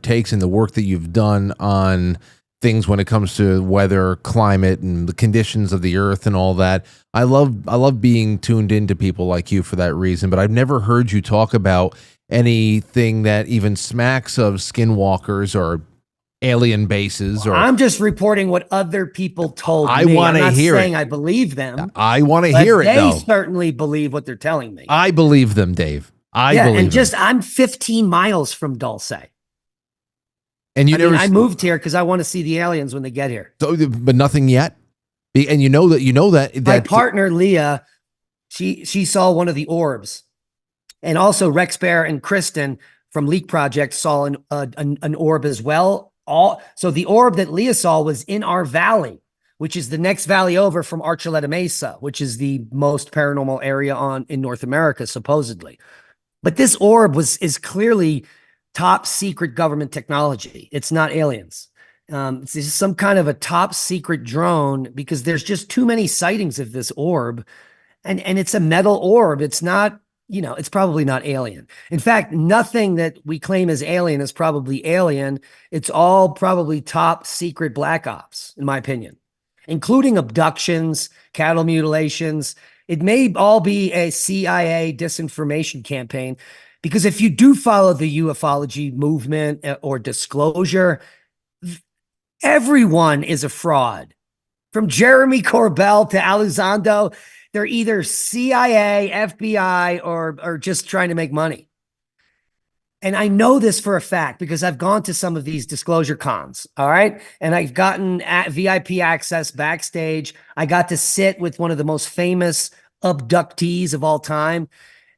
takes and the work that you've done on things when it comes to weather, climate, and the conditions of the earth and all that. I love being tuned into people like you for that reason, but I've never heard you talk about anything that even smacks of skinwalkers or alien bases. Or I'm just reporting what other people told me. I want to hear saying it. I believe them. I want to hear it, though. They certainly believe what they're telling me. I believe them, Dave. I believe them. I'm 15 miles from Dulce. And I moved here because I want to see the aliens when they get here. So, but nothing yet. And you know that My partner Leah, she saw one of the orbs, and also Rex Bear and Kristen from Leak Project saw an orb as well. So the orb that Leah saw was in our valley, which is the next valley over from Archuleta Mesa, which is the most paranormal area in North America, supposedly. But this orb is clearly top secret government technology. It's not aliens. It's just some kind of a top secret drone, because there's just too many sightings of this orb, and it's a metal orb. It's not, it's probably not alien. In fact, nothing that we claim as alien is probably alien. It's all probably top secret black ops, in my opinion, including abductions, cattle mutilations. It may all be a CIA disinformation campaign. Because if you do follow the ufology movement or disclosure, everyone is a fraud. From Jeremy Corbell to Elizondo, they're either CIA, FBI, or just trying to make money. And I know this for a fact because I've gone to some of these disclosure cons, all right? And I've gotten VIP access backstage. I got to sit with one of the most famous abductees of all time.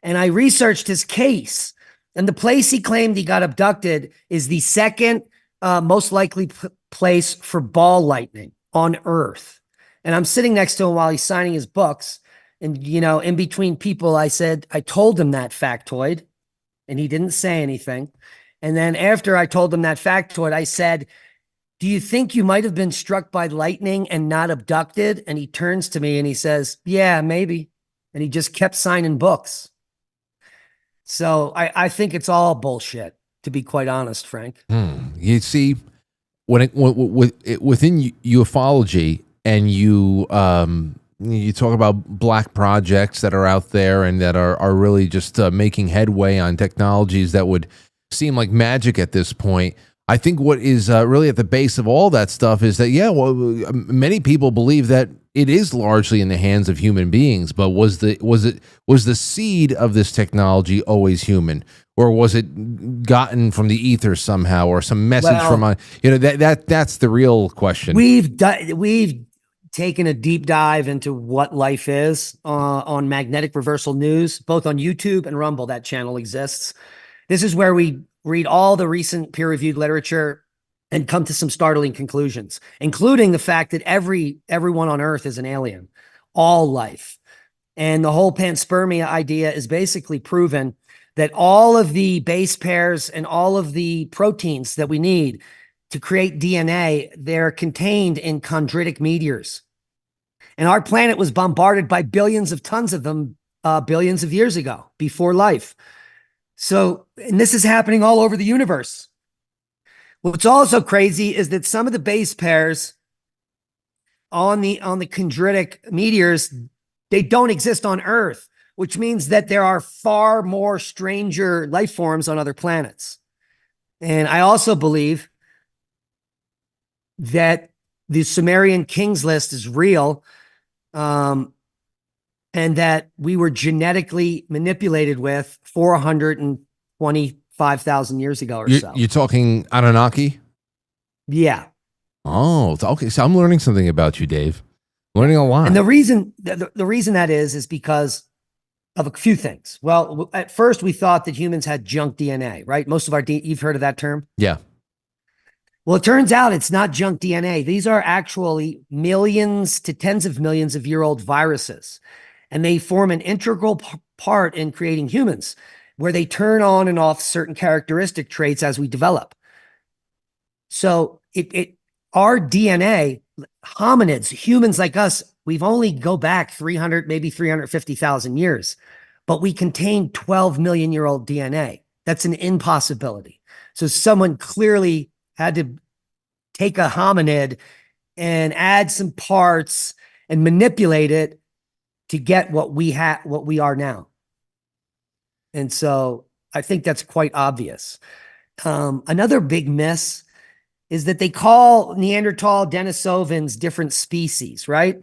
And I researched his case. And the place he claimed he got abducted is the second most likely place for ball lightning on Earth. And I'm sitting next to him while he's signing his books. And, you know, in between people, I told him that factoid. And he didn't say anything. And then after I told him that factoid, I said, do you think you might have been struck by lightning and not abducted? And he turns to me and he says, yeah, maybe. And he just kept signing books. So I think it's all bullshit, to be quite honest, Frank. You see, within ufology, and you talk about black projects that are out there and that are really just making headway on technologies that would seem like magic at this point. I think what is really at the base of all that stuff is that, many people believe that it is largely in the hands of human beings, but was the seed of this technology always human, or was it gotten from the ether somehow, or some message from that's the real question. We've taken a deep dive into what life is on Magnetic Reversal News, both on YouTube and Rumble. That channel exists. This is where we read all the recent peer-reviewed literature and come to some startling conclusions, including the fact that everyone on Earth is an alien, all life. And the whole panspermia idea is basically proven that all of the base pairs and all of the proteins that we need to create DNA, they're contained in chondritic meteors. And our planet was bombarded by billions of tons of them billions of years ago, before life. So, and this is happening all over the universe. What's also crazy is that some of the base pairs on the chondritic meteors, they don't exist on Earth, which means that there are far more stranger life forms on other planets. And I also believe that the Sumerian Kings list is real, and that we were genetically manipulated with 425,000 years ago or so. You're talking Anunnaki? Yeah. Oh, okay. So I'm learning something about you, Dave. Learning a lot. And the reason that is because of a few things. Well, at first we thought that humans had junk DNA, right? Most of our you've heard of that term? Yeah. Well, it turns out it's not junk DNA. These are actually millions to tens of millions of year old viruses. And they form an integral part in creating humans, where they turn on and off certain characteristic traits as we develop. So our DNA, hominids, humans like us, we've only go back 300, maybe 350,000 years, but we contain 12 million year old DNA. That's an impossibility. So someone clearly had to take a hominid and add some parts and manipulate it to get what we are now. And so I think that's quite obvious. Another big miss is that they call Neanderthal Denisovans different species, right?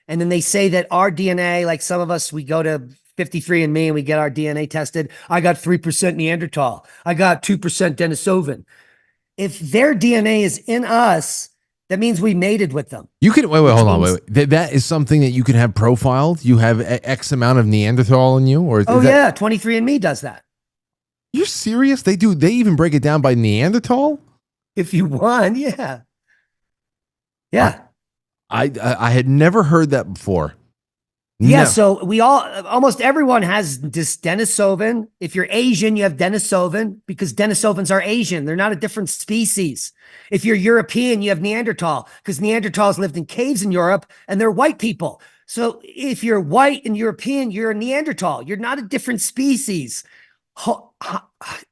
And then they say that our DNA, like some of us, we go to 53andMe and we get our DNA tested. I got 3% Neanderthal. I got 2% Denisovan. If their DNA is in us, that means we mated with them. You can hold on. That is something that you can have profiled. You have X amount of Neanderthal in you, or yeah, 23andMe does that. You're serious? They do. They even break it down by Neanderthal. If you want, yeah. I had never heard that before. Yeah, No. so almost everyone has this Denisovan. If you're Asian, you have Denisovan because Denisovans are Asian. They're not a different species. If you're European, you have Neanderthal because Neanderthals lived in caves in Europe and they're white people. So if you're white and European, you're a Neanderthal. You're not a different species.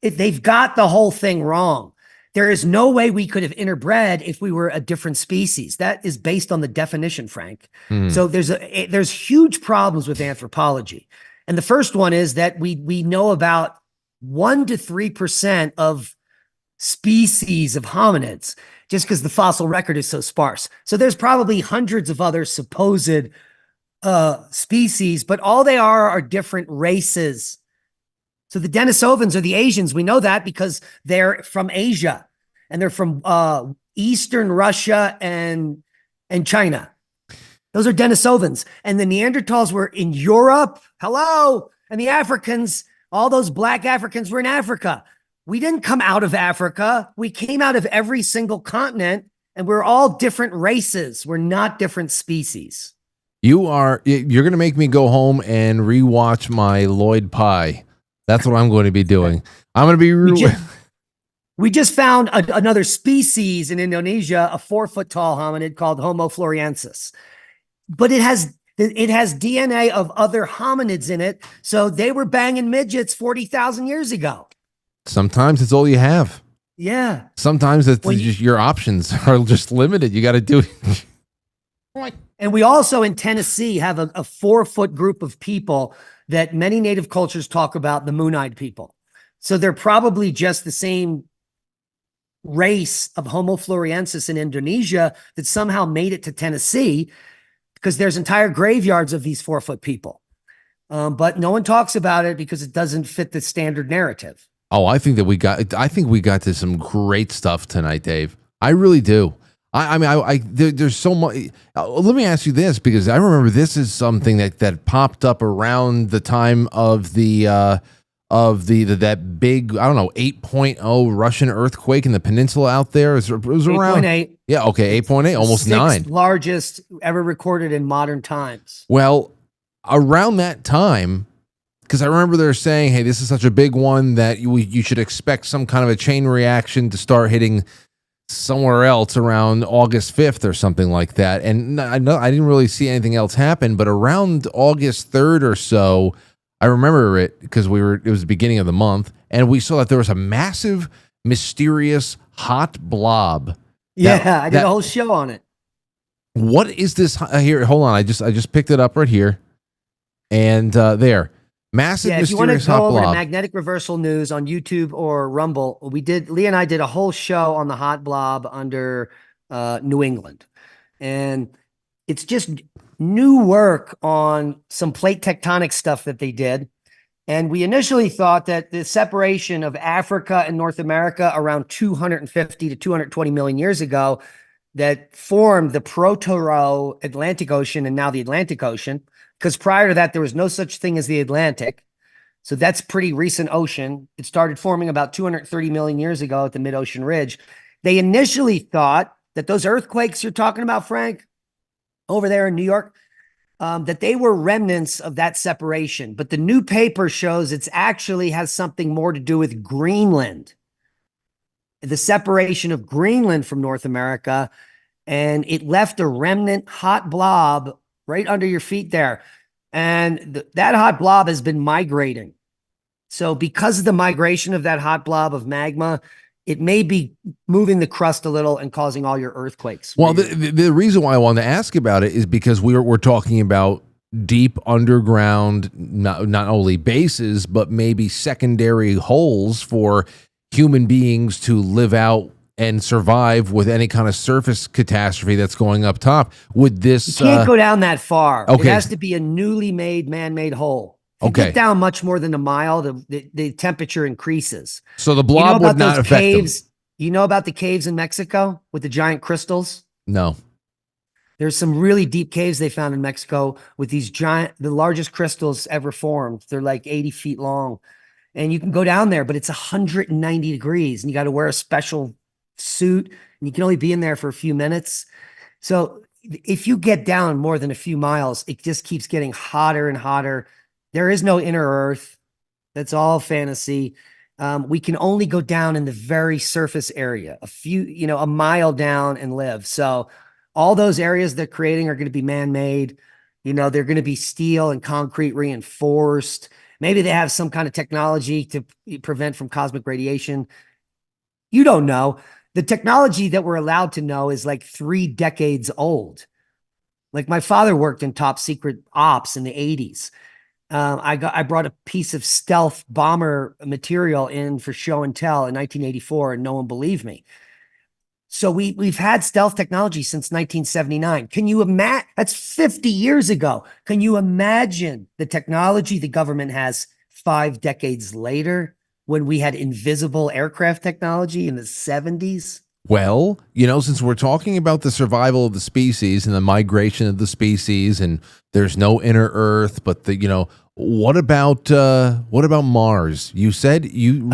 They've got the whole thing wrong. There is no way we could have interbred if we were a different species. That is based on the definition, Frank. So there's huge problems with anthropology. And the first one is that we know about 1 to 3% of species of hominids, just because the fossil record is so sparse. So there's probably hundreds of other supposed species, but all they are different races. So the Denisovans are the Asians. We know that because they're from Asia, and they're from Eastern Russia and China. Those are Denisovans. And the Neanderthals were in Europe. Hello. And the Africans, all those black Africans were in Africa. We didn't come out of Africa. We came out of every single continent, and we're all different races. We're not different species. You're going to make me go home and rewatch my Lloyd Pie. That's what I'm going to be doing. I'm going to be... We just found another species in Indonesia, a 4-foot tall hominid called Homo floresiensis. But it has DNA of other hominids in it. So they were banging midgets 40,000 years ago. Sometimes it's all you have. Yeah. Sometimes it's just your options are just limited. You got to do it. And we also in Tennessee have a 4-foot group of people that many native cultures talk about, the moon-eyed people. So they're probably just the same race of Homo floresiensis in Indonesia that somehow made it to Tennessee, because there's entire graveyards of these 4-foot people. But no one talks about it because it doesn't fit the standard narrative. Oh, I think we got to some great stuff tonight, Dave. I really do. There's so much. Let me ask you this, because I remember this is something that popped up around the time of that big, I don't know, 8.0 Russian earthquake in the peninsula out there. It was around 8.8. Yeah, okay, 8.8, almost 9. Largest ever recorded in modern times. Well, around that time, because I remember they're saying, hey, this is such a big one that you should expect some kind of a chain reaction to start hitting somewhere else around August 5th or something like that. And I didn't really see anything else happen, but around August 3rd or so, I remember it because it was the beginning of the month, and we saw that there was a massive, mysterious, hot blob. Yeah, I did a whole show on it. What is this? Here, hold on. I just picked it up right here, and there, massive, mysterious hot blob. If you want to go over to Magnetic Reversal News on YouTube or Rumble, Leah and I did a whole show on the hot blob under New England, and it's just new work on some plate tectonic stuff that they did. And we initially thought that the separation of Africa and North America around 250 to 220 million years ago that formed the Proto-Atlantic Ocean and now the Atlantic Ocean, because prior to that, there was no such thing as the Atlantic. So that's pretty recent ocean. It started forming about 230 million years ago at the mid-ocean ridge. They initially thought that those earthquakes you're talking about, Frank, over there in New York, that they were remnants of that separation. But the new paper shows it's actually has something more to do with Greenland, the separation of Greenland from North America. And it left a remnant hot blob right under your feet there. And that hot blob has been migrating. So because of the migration of that hot blob of magma, it may be moving the crust a little and causing all your earthquakes. Well, the reason why I wanted to ask about it is because we're talking about deep underground, not only bases, but maybe secondary holes for human beings to live out and survive with any kind of surface catastrophe that's going up top. Would this... You can't go down that far. Okay. It has to be a newly made, man-made hole. If you get down much more than a mile, the temperature increases. So the blob would not affect caves, them. You know about the caves in Mexico with the giant crystals? No. There's some really deep caves they found in Mexico with these the largest crystals ever formed. They're like 80 feet long. And you can go down there, but it's 190 degrees and you got to wear a special suit and you can only be in there for a few minutes. So if you get down more than a few miles, it just keeps getting hotter and hotter. There is no inner earth. That's all fantasy. We can only go down in the very surface area, a mile down and live. So all those areas they're creating are going to be man-made. They're going to be steel and concrete reinforced. Maybe they have some kind of technology to prevent from cosmic radiation. You don't know. The technology that we're allowed to know is like 3 decades old. Like my father worked in top secret ops in the 80s. I brought a piece of stealth bomber material in for show and tell in 1984, and no one believed me. So we've had stealth technology since 1979. Can you imagine? That's 50 years ago. Can you imagine the technology the government has 5 decades later when we had invisible aircraft technology in the 70s? Well, since we're talking about the survival of the species and the migration of the species, and there's no inner Earth, but what about Mars? You said you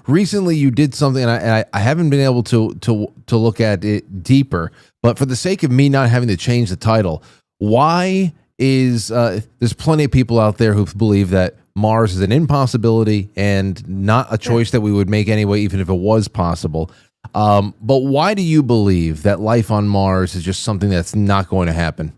recently you did something, and I haven't been able to look at it deeper. But for the sake of me not having to change the title, why is there's plenty of people out there who believe that Mars is an impossibility and not a choice that we would make anyway, even if it was possible. But why do you believe that life on Mars is just something that's not going to happen?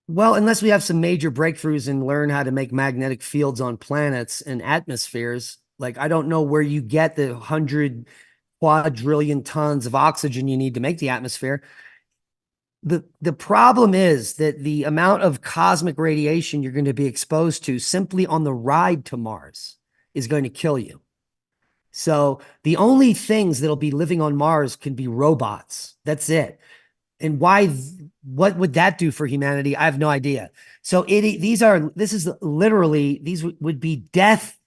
Well, unless we have some major breakthroughs and learn how to make magnetic fields on planets and atmospheres, like I don't know where you get the 100 quadrillion tons of oxygen you need to make the atmosphere. The problem is that the amount of cosmic radiation you're going to be exposed to simply on the ride to Mars is going to kill you. So the only things that'll be living on Mars can be robots. That's it. And what would that do for humanity? I have no idea. So these would be death,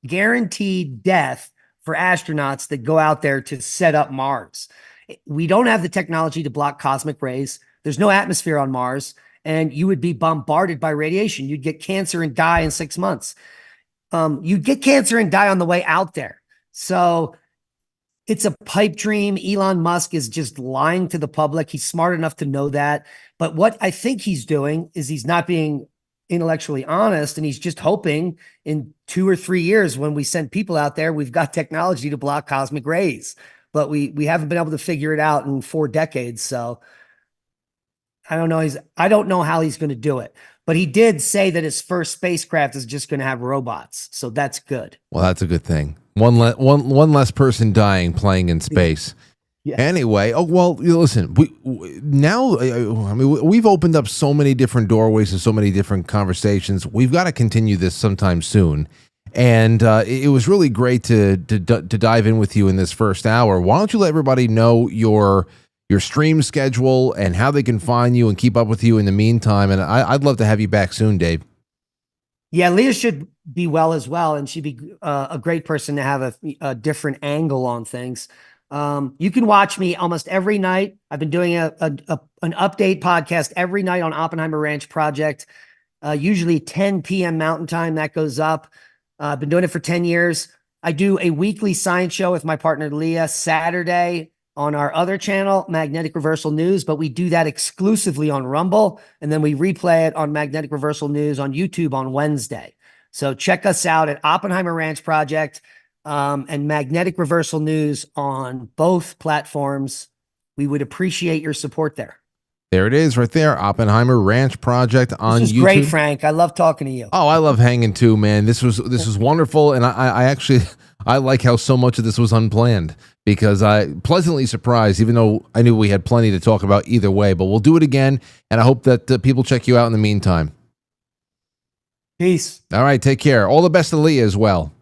guaranteed death for astronauts that go out there to set up Mars. We don't have the technology to block cosmic rays. There's no atmosphere on Mars, and you would be bombarded by radiation. You'd get cancer and die in 6 months. You'd get cancer and die on the way out there. So it's a pipe dream. Elon Musk is just lying to the public. He's smart enough to know that. But what I think he's doing is he's not being intellectually honest, and he's just hoping in 2 or 3 years when we send people out there, we've got technology to block cosmic rays. But we haven't been able to figure it out in 4 decades. So I don't know. I don't know how he's going to do it. But he did say that his first spacecraft is just going to have robots. So that's good. Well, that's a good thing. One less person dying playing in space. Yeah. Anyway, listen, we've opened up so many different doorways and so many different conversations. We've got to continue this sometime soon. And it was really great to dive in with you in this first hour. Why don't you let everybody know your stream schedule and how they can find you and keep up with you in the meantime? And I'd love to have you back soon, Dave. Yeah, Leah should be well as well, and she'd be a great person to have a different angle on things. You can watch me almost every night. I've been doing an update podcast every night on Oppenheimer Ranch Project, usually 10 p.m. Mountain Time. That goes up. I've been doing it for 10 years. I do a weekly science show with my partner, Leah, Saturday on our other channel, Magnetic Reversal News, but we do that exclusively on Rumble, and then we replay it on Magnetic Reversal News on YouTube on Wednesday. So check us out at Oppenheimer Ranch Project and Magnetic Reversal News on both platforms. We would appreciate your support there. There it is right there, Oppenheimer Ranch Project on YouTube. This is great, Frank. I love talking to you. Oh, I love hanging too, man. This was wonderful, and I actually like how so much of this was unplanned, because I pleasantly surprised, even though I knew we had plenty to talk about either way. But we'll do it again, and I hope that people check you out in the meantime. Peace. All right, take care. All the best to Leah as well.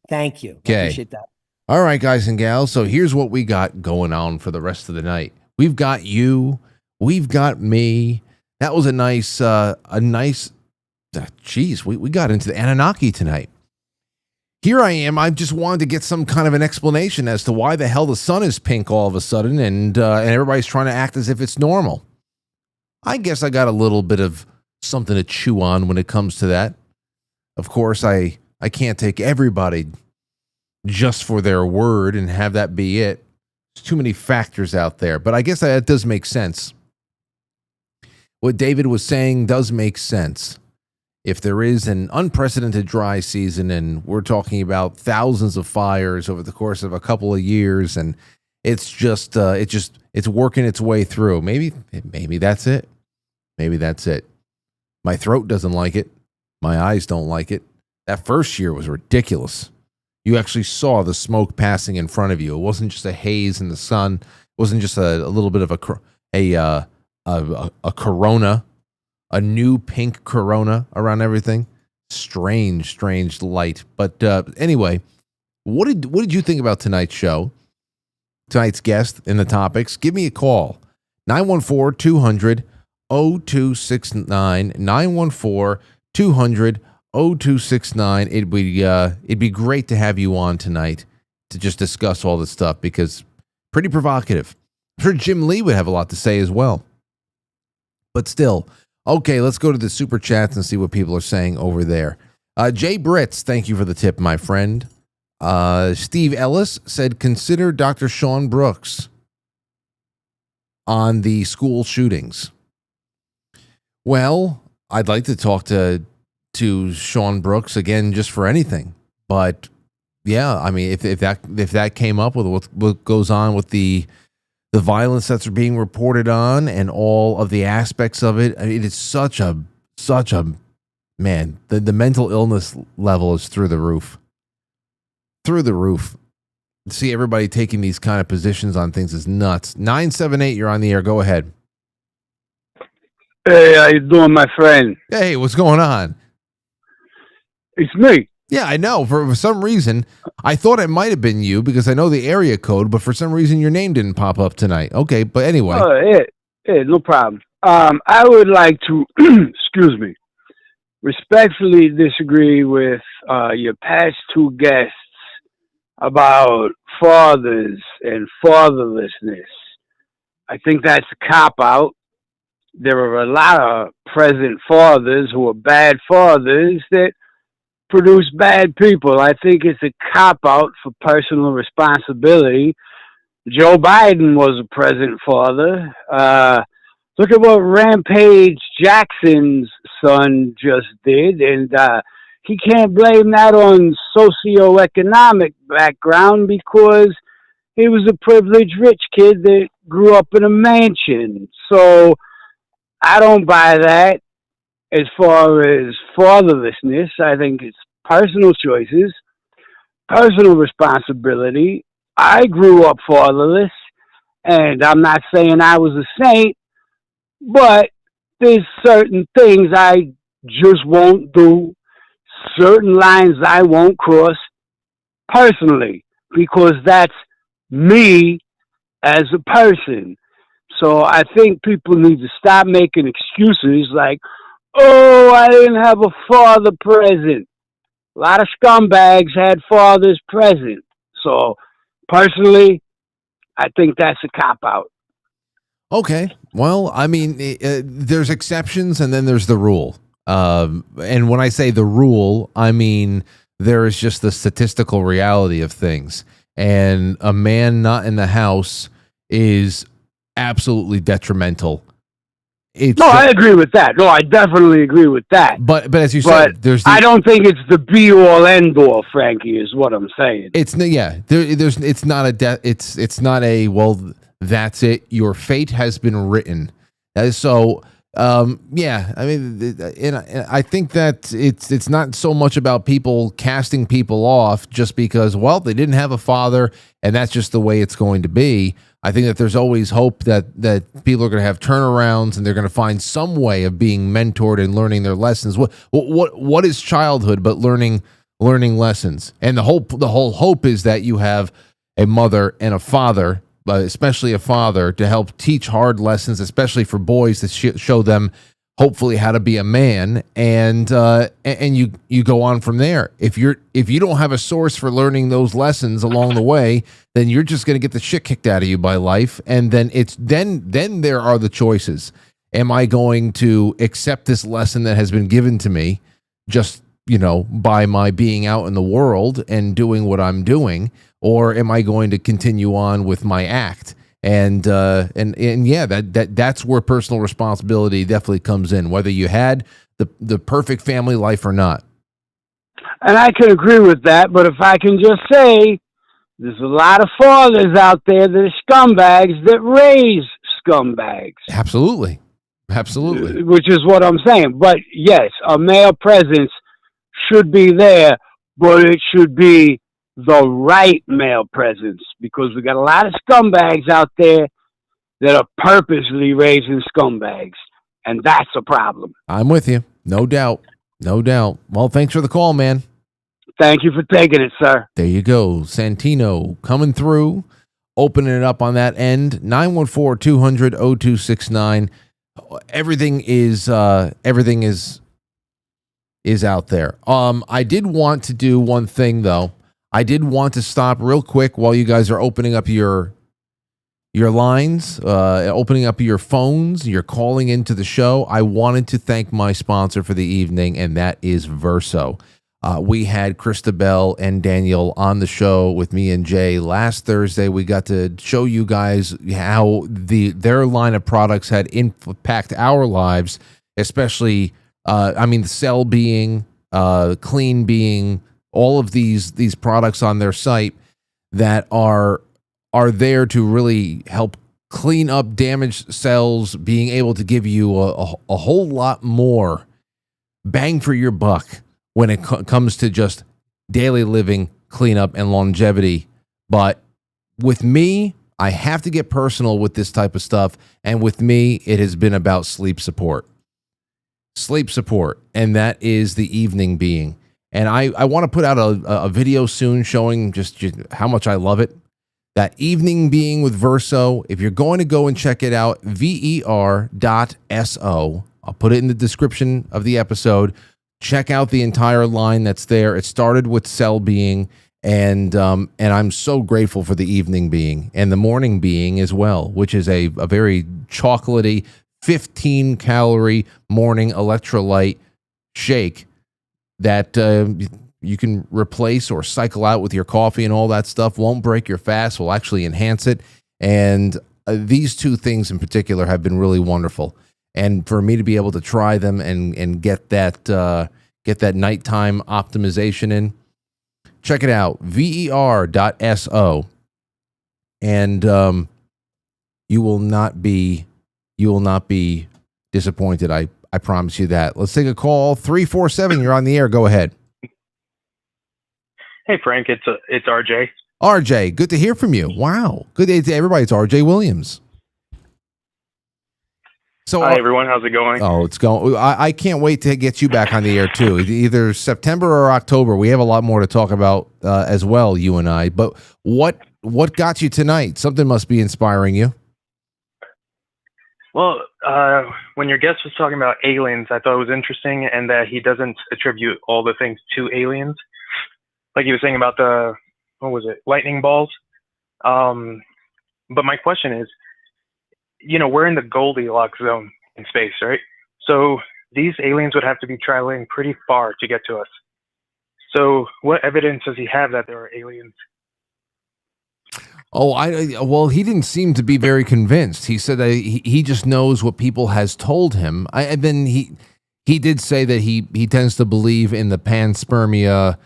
Thank you. Okay. I appreciate that. All right, guys and gals. So here's what we got going on for the rest of the night. We've got you. We've got me. That was a nice, we got into the Anunnaki tonight. Here I am. I just wanted to get some kind of an explanation as to why the hell the sun is pink all of a sudden, and everybody's trying to act as if it's normal. I guess I got a little bit of something to chew on when it comes to that. Of course, I can't take everybody just for their word and have that be it. There's too many factors out there, but I guess that does make sense. What David was saying does make sense. If there is an unprecedented dry season, and we're talking about thousands of fires over the course of a couple of years, and it's working its way through. Maybe that's it. Maybe that's it. My throat doesn't like it. My eyes don't like it. That first year was ridiculous. You actually saw the smoke passing in front of you. It wasn't just a haze in the sun. It wasn't just a little bit of a corona. a new pink corona around everything. Strange light. But anyway, what did you think about tonight's show? Tonight's guest and the topics? Give me a call. 914-200-0269. 914-200-0269. It'd be great to have you on tonight to just discuss all this stuff because pretty provocative. I'm sure Jim Lee would have a lot to say as well. But still, okay, let's go to the super chats and see what people are saying over there. Jay Britz, thank you for the tip, my friend. Steve Ellis said, consider Dr. Sean Brooks on the school shootings. Well, I'd like to talk to Sean Brooks again just for anything. But yeah, I mean, if that came up with what goes on with the violence that's being reported on and all of the aspects of it, I mean, it's such a man, the mental illness level is through the roof. Through the roof. See everybody taking these kind of positions on things is nuts. 978, you're on the air. Go ahead. Hey, how you doing, my friend? Hey, what's going on? It's me. Yeah, I know. For some reason, I thought it might have been you because I know the area code, but for some reason your name didn't pop up tonight. Okay, but anyway. Yeah, no problem. I would like to, excuse me, respectfully disagree with your past two guests about fathers and fatherlessness. I think that's a cop-out. There are a lot of present fathers who are bad fathers that produce bad people. I think it's a cop-out for personal responsibility. Joe Biden was a present father. Look at what Rampage Jackson's son just did, and he can't blame that on socioeconomic background because he was a privileged rich kid that grew up in a mansion. So I don't buy that. As far as fatherlessness, I think it's personal choices, personal responsibility. I grew up fatherless, and I'm not saying I was a saint, but there's certain things I just won't do, certain lines I won't cross personally, because that's me as a person. So I think people need to stop making excuses like, oh, I didn't have a father present. A lot of scumbags had fathers present. So personally, I think that's a cop-out. Okay. Well, I mean, there's exceptions and then there's the rule. And when I say the rule, I mean there is just the statistical reality of things. And a man not in the house is absolutely detrimental. I agree with that. No, I definitely agree with that. But as you said, I don't think it's the be-all, end-all, Frankie, is what I'm saying. It's not a well, that's it. Your fate has been written. So, yeah, I mean, and I think that it's not so much about people casting people off just because, well, they didn't have a father and that's just the way it's going to be. I think that there's always hope that people are going to have turnarounds and they're going to find some way of being mentored and learning their lessons. What is childhood but learning lessons? And the whole hope is that you have a mother and a father, especially a father, to help teach hard lessons, especially for boys, to show them hopefully how to be a man, and you go on from there. If you don't have a source for learning those lessons along the way, then you're just going to get the shit kicked out of you by life, and then then there are the choices. Am I going to accept this lesson that has been given to me just, by my being out in the world and doing what I'm doing, or am I going to continue on with my act? And yeah, that's where personal responsibility definitely comes in, whether you had the perfect family life or not. And I can agree with that, but if I can just say, there's a lot of fathers out there that are scumbags that raise scumbags. Absolutely. Which is what I'm saying. But yes, a male presence should be there, but it should be the right male presence, because we got a lot of scumbags out there that are purposely raising scumbags. and that's a problem. I'm with you. No doubt. No doubt. Well, thanks for the call, man. Thank you for taking it, sir. There you go. Santino coming through, opening it up on that end. 914-200-0269. Everything is out there. I did want to do one thing though. I did want to stop real quick while you guys are opening up your lines, opening up your phones, you're calling into the show. I wanted to thank my sponsor for the evening, and that is Verso. We had Christabel and Daniel on the show with me and Jay last Thursday. We got to show you guys how their line of products had impacted our lives, especially, the Cell being, Clean being, all of these products on their site that are there to really help clean up damaged cells, being able to give you a whole lot more bang for your buck when it comes to just daily living, cleanup, and longevity. But with me, I have to get personal with this type of stuff. And with me, it has been about sleep support. Sleep support. And that is the evening being. And I want to put out a video soon showing just how much I love it. That evening being with Verso. If you're going to go and check it out, ver.so. I'll put it in the description of the episode. Check out the entire line that's there. It started with Cell being, and I'm so grateful for the evening being and the morning being as well, which is a very chocolatey 15-calorie morning electrolyte shake that you can replace or cycle out with your coffee, and all that stuff won't break your fast, will actually enhance it. And these two things in particular have been really wonderful. And for me to be able to try them and get that nighttime optimization in, check it out, ver.so, and you will not be disappointed. I promise you that. Let's take a call. 347. You're on the air. Go ahead. Hey Frank, it's RJ. RJ, good to hear from you. Wow, good day to everybody. It's RJ Williams. So, hi everyone, how's it going? Oh, it's going. I can't wait to get you back on the air too. Either September or October. We have a lot more to talk about as well, you and I. But what got you tonight? Something must be inspiring you. Well, when your guest was talking about aliens, I thought it was interesting, and that he doesn't attribute all the things to aliens. Like he was saying about the, lightning balls. But my question is, we're in the Goldilocks zone in space, right? So these aliens would have to be traveling pretty far to get to us. So what evidence does he have that there are aliens? Oh, well, he didn't seem to be very convinced. He said that he just knows what people has told him. And then he did say that he tends to believe in the panspermia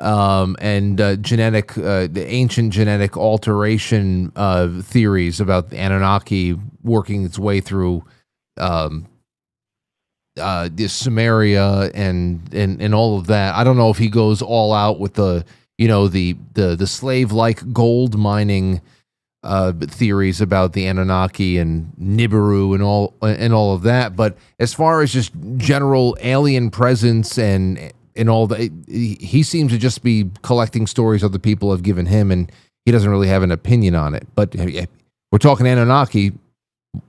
and the ancient genetic alteration theories about the Anunnaki working its way through the Sumeria and all of that. I don't know if he goes all out with the slave-like gold mining theories about the Anunnaki and Nibiru and all of that. But as far as just general alien presence and all that, he seems to just be collecting stories other people have given him, and he doesn't really have an opinion on it. But we're talking Anunnaki.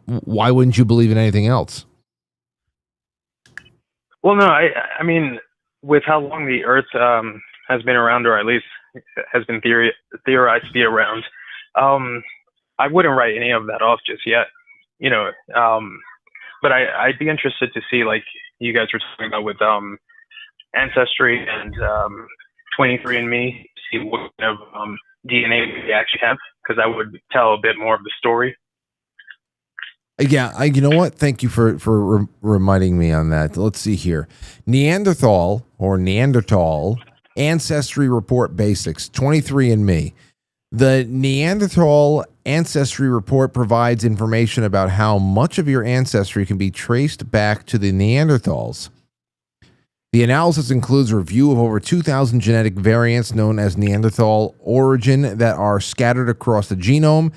Why wouldn't you believe in anything else? Well, no, I mean, with how long the Earth has been around, or at least has been theorized to be around, I wouldn't write any of that off just yet, but I'd be interested to see, like you guys were talking about with Ancestry and 23andMe, see what kind of DNA we actually have, because that would tell a bit more of the story. Yeah, you know what? Thank you for reminding me on that. Let's see here. Neanderthal Ancestry Report Basics, 23andMe. The Neanderthal Ancestry Report provides information about how much of your ancestry can be traced back to the Neanderthals. The analysis includes a review of over 2,000 genetic variants known as Neanderthal origin that are scattered across the genome.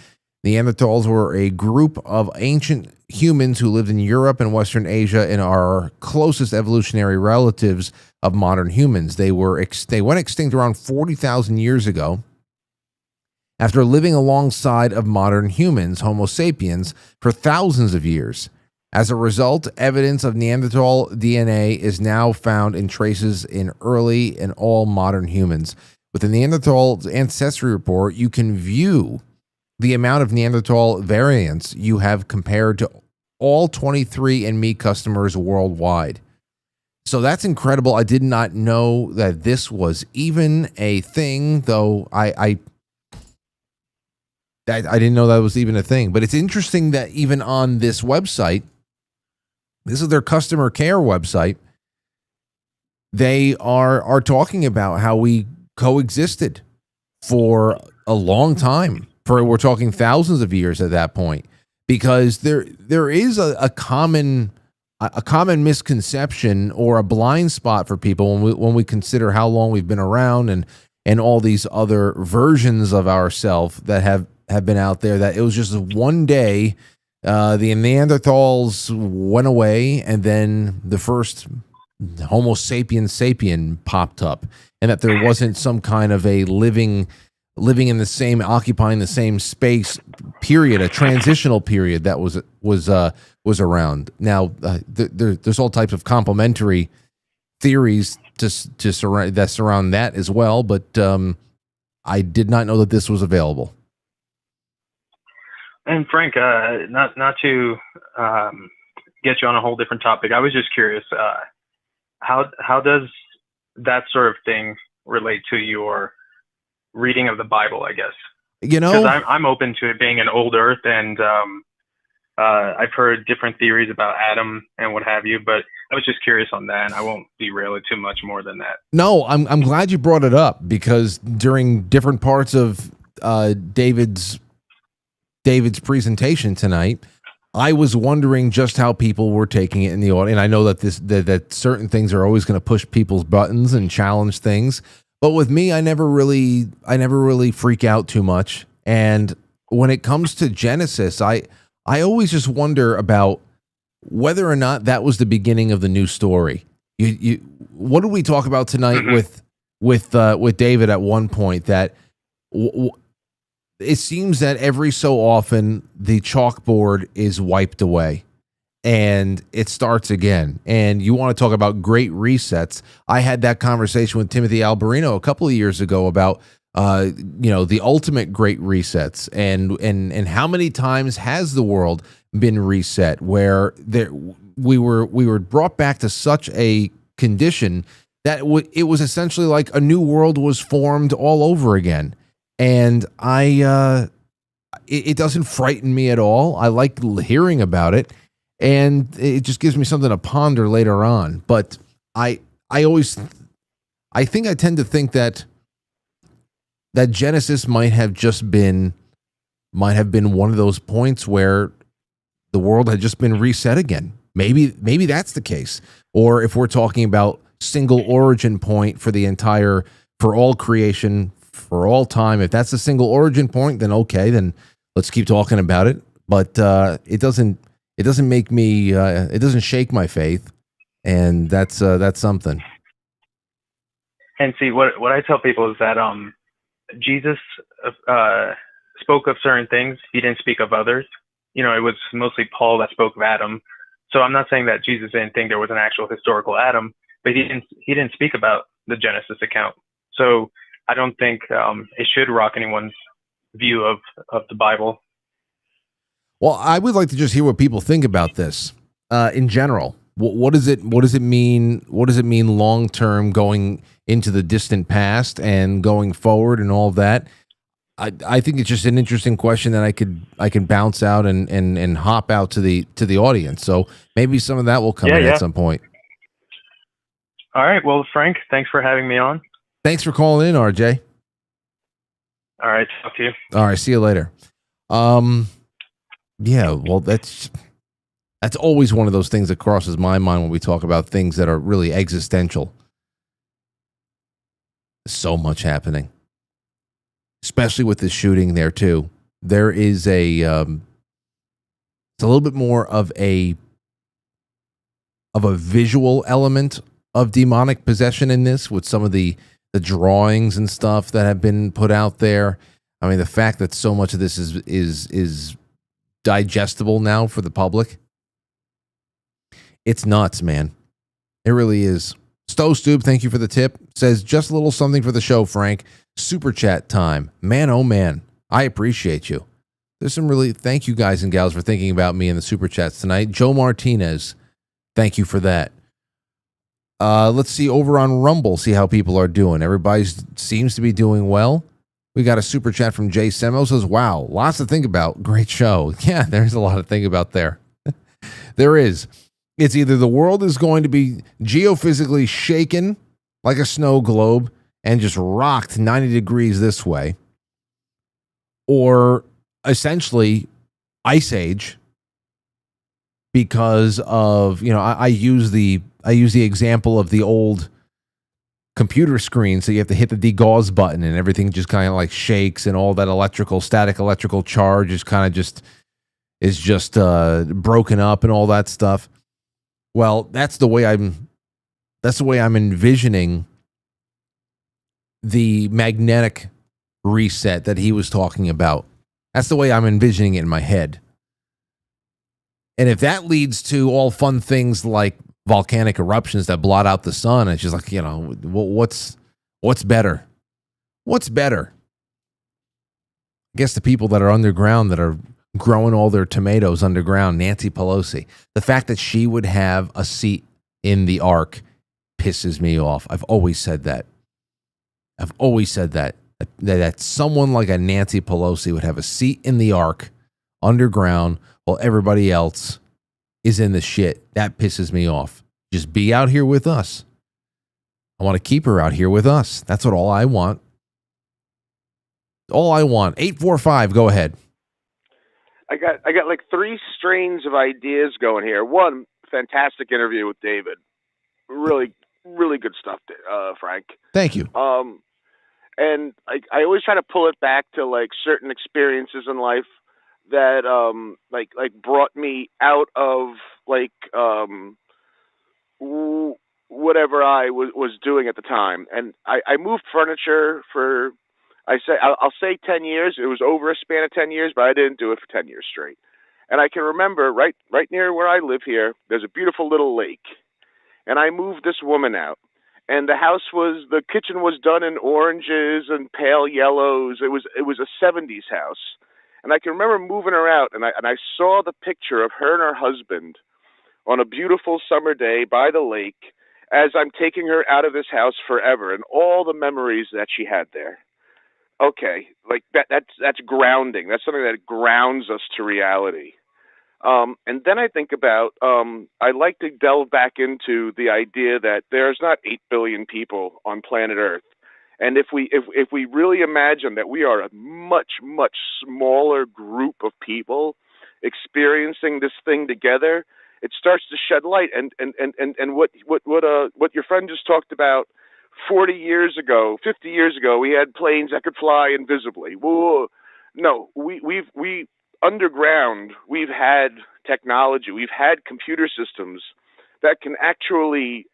Neanderthals were a group of ancient humans who lived in Europe and Western Asia and are closest evolutionary relatives of modern humans. They went extinct around 40,000 years ago after living alongside of modern humans, Homo sapiens, for thousands of years. As a result, evidence of Neanderthal DNA is now found in traces in early and all modern humans. With the Neanderthal Ancestry Report, you can view the amount of Neanderthal variants you have compared to all 23andMe customers worldwide. So that's incredible. I did not know that this was even a thing, though I didn't know that was even a thing. But it's interesting that even on this website, this is their customer care website, they are talking about how we coexisted for a long time. We're talking thousands of years at that point, because there is a common misconception or a blind spot for people when we consider how long we've been around and all these other versions of ourselves that have been out there, that it was just one day the Neanderthals went away and then the first Homo sapiens sapien popped up, and that there wasn't some kind of a living in the same, occupying the same space period, a transitional period that was around. Now there's all types of complementary theories to surround that as well, but I did not know that this was available. And Frank, not to get you on a whole different topic, I was just curious, how does that sort of thing relate to your reading of the Bible, I guess? Because I'm open to it being an old Earth, and I've heard different theories about Adam and what have you, but I was just curious on that, and I won't derail it too much more than that. No, I'm glad you brought it up, because during different parts of David's presentation tonight, I was wondering just how people were taking it in the audience. And I know that that certain things are always going to push people's buttons and challenge things. But with me, I never really freak out too much. And when it comes to Genesis, I always just wonder about whether or not that was the beginning of the new story. What did we talk about tonight with David at one point, that it seems that every so often the chalkboard is wiped away and it starts again. And you want to talk about great resets. I had that conversation with Timothy Alberino a couple of years ago about the ultimate great resets, and how many times has the world been reset where we were brought back to such a condition that it was essentially like a new world was formed all over again. And it doesn't frighten me at all. I like hearing about it, and it just gives me something to ponder later on. But I tend to think that Genesis might have been one of those points where the world had just been reset again. Maybe that's the case. Or if we're talking about single origin point for all creation, for all time, if that's a single origin point, then okay, then let's keep talking about it. But it doesn't make me it doesn't shake my faith, and that's something. And see, what I tell people is that Jesus spoke of certain things. He didn't speak of others. It was mostly Paul that spoke of Adam. So I'm not saying that Jesus didn't think there was an actual historical Adam, but he didn't speak about the Genesis account. So I don't think it should rock anyone's view of the Bible. Well, I would like to just hear what people think about this in general. What does it mean? What does it mean long term, going into the distant past and going forward and all of that? I think it's just an interesting question that I can bounce out and hop out to the audience. So maybe some of that will come in at some point. All right. Well, Frank, thanks for having me on. Thanks for calling in, RJ. All right. Talk to you. All right. See you later. Yeah. Well, that's always one of those things that crosses my mind when we talk about things that are really existential. So much happening, especially with this shooting there too. there is it's a little bit more of a visual element of demonic possession in this, with some of the drawings and stuff that have been put out there. I mean, the fact that so much of this is digestible now for the public, it's nuts, man. It really is. Stove, thank you for the tip. Says, just a little something for the show, Frank. Super chat time. Man, oh man, I appreciate you. There's some really, thank you guys and gals for thinking about me in the super chats tonight. Joe Martinez, thank you for that. Let's see over on Rumble, see how people are doing. Everybody seems to be doing well. We got a super chat from Jay Semo, says, wow, lots to think about. Great show. Yeah, there's a lot to think about there. There is. It's either the world is going to be geophysically shaken like a snow globe and just rocked 90 degrees this way, or essentially ice age, because of, I use the example of the old computer screen. So you have to hit the degauss button and everything just kind of like shakes, and all that static electrical charge is kind of just broken up and all that stuff. Well, that's the way I'm envisioning the magnetic reset that he was talking about. That's the way I'm envisioning it in my head. And if that leads to all fun things like volcanic eruptions that blot out the sun, it's just like, what's better? What's better? I guess the people that are underground, that are growing all their tomatoes underground, Nancy Pelosi, the fact that she would have a seat in the ark pisses me off. I've always said that. That someone like a Nancy Pelosi would have a seat in the ark underground while everybody else is in the shit. That pisses me off. Just be out here with us. I want to keep her out here with us. That's all I want. 845, go ahead. I got like three strains of ideas going here. One, fantastic interview with David. Really, really good stuff, Frank. Thank you. And I always try to pull it back to like certain experiences in life that like brought me out of like whatever I was doing at the time. And I moved furniture for, I'll say 10 years. It was over a span of 10 years, but I didn't do it for 10 years straight. And I can remember right near where I live here, there's a beautiful little lake. And I moved this woman out. And the kitchen was done in oranges and pale yellows. It was a 70s house. And I can remember moving her out, and I saw the picture of her and her husband on a beautiful summer day by the lake as I'm taking her out of this house forever, and all the memories that she had there. Okay, like that's grounding. That's something that grounds us to reality. And then I think about, I like to delve back into the idea that there's not 8 billion people on planet Earth. And if we really imagine that we are a much, much smaller group of people experiencing this thing together, it starts to shed light. And what your friend just talked about, 40 years ago, 50 years ago, we had planes that could fly invisibly. Whoa. No, we underground, we've had technology, we've had computer systems that can actually,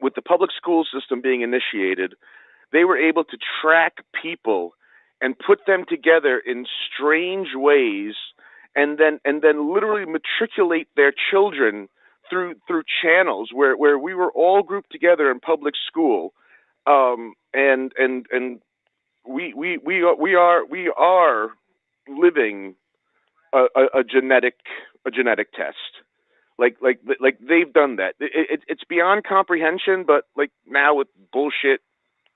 with the public school system being initiated, they were able to track people and put them together in strange ways, and then literally matriculate their children through channels where we were all grouped together in public school, and we are living a genetic test. Like they've done that. It's beyond comprehension, but like now with bullshit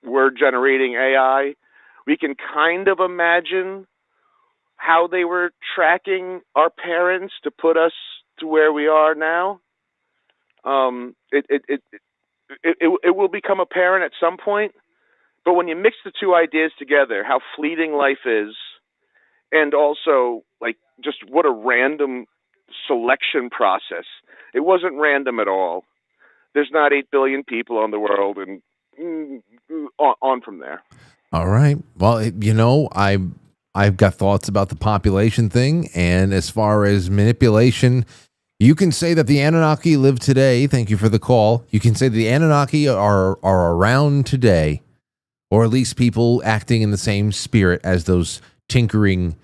word generating AI, we can kind of imagine how they were tracking our parents to put us to where we are now. It will become apparent at some point, but when you mix the two ideas together, how fleeting life is, and also like just what a random selection process. It wasn't random at all. There's not 8 billion people on the world, and on from there. All right. Well, I've got thoughts about the population thing, and as far as manipulation, you can say that the Anunnaki live today. Thank you for the call. You can say that the Anunnaki are around today, or at least people acting in the same spirit as those tinkering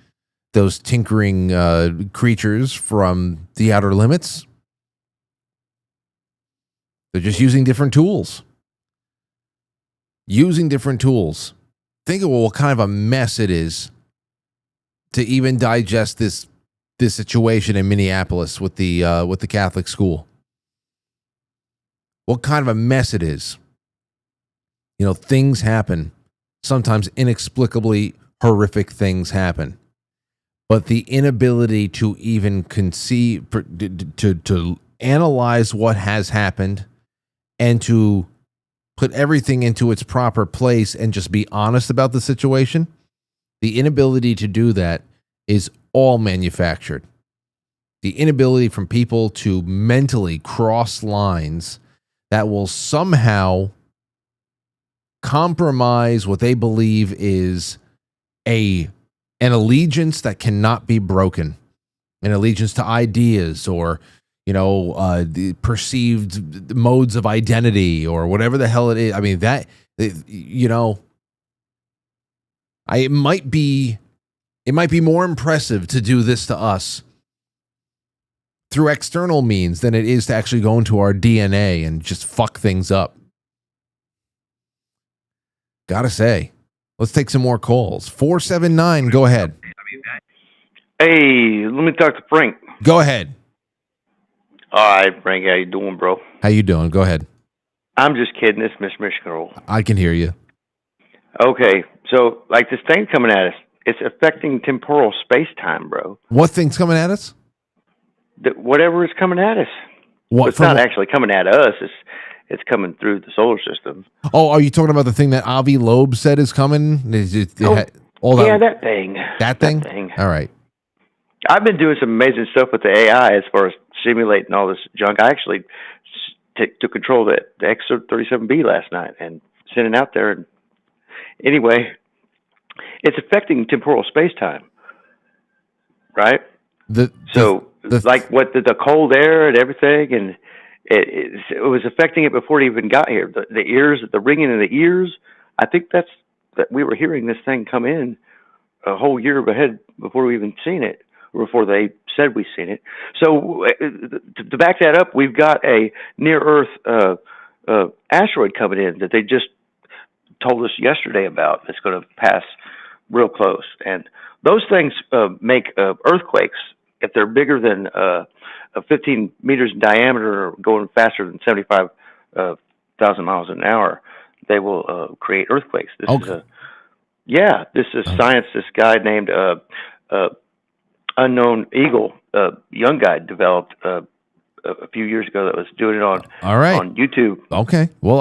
creatures from the outer limits. They're just using different tools. Think of what kind of a mess it is to even digest this situation in Minneapolis with the Catholic school. What kind of a mess it is. You know, things happen. Sometimes inexplicably horrific things happen. But the inability to even conceive, to analyze what has happened and to put everything into its proper place and just be honest about the situation, the inability to do that is all manufactured. The inability from people to mentally cross lines that will somehow compromise what they believe is an allegiance that cannot be broken, an allegiance to ideas or, you know, the perceived modes of identity or whatever the hell it is. I mean, that, you know, it might be more impressive to do this to us through external means than it is to actually go into our DNA and just fuck things up. Gotta say. Let's take some more calls. 479, go ahead. Hey, let me talk to Frank. Go ahead. All right, Frank, how you doing, bro? How you doing? Go ahead. I'm just kidding. It's Miss Michigan. I can hear you. Okay, so like this thing coming at us, it's affecting temporal space-time, bro. What thing's coming at us? Whatever is coming at us. What? It's not actually coming at us. It's coming through the solar system. Oh, are you talking about the thing that Avi Loeb said is coming? That thing. That thing? All right. I've been doing some amazing stuff with the AI as far as simulating all this junk. I actually took control of the X-37B last night and sent it out there. And anyway, it's affecting temporal space-time, right? Like what the cold air and everything, and it was affecting it before it even got here. The ears, the ringing in the ears. I think that we were hearing this thing come in a whole year ahead before we even seen it, or before they said we seen it. So to back that up, we've got a near-Earth asteroid coming in that they just told us yesterday about. It's going to pass real close, and those things make earthquakes. If they're bigger than 15 meters in diameter or going faster than 75,000 miles an hour, they will create earthquakes. This is science. This guy named Unknown Eagle, young guy, developed a few years ago that was doing it on YouTube. Okay. Well,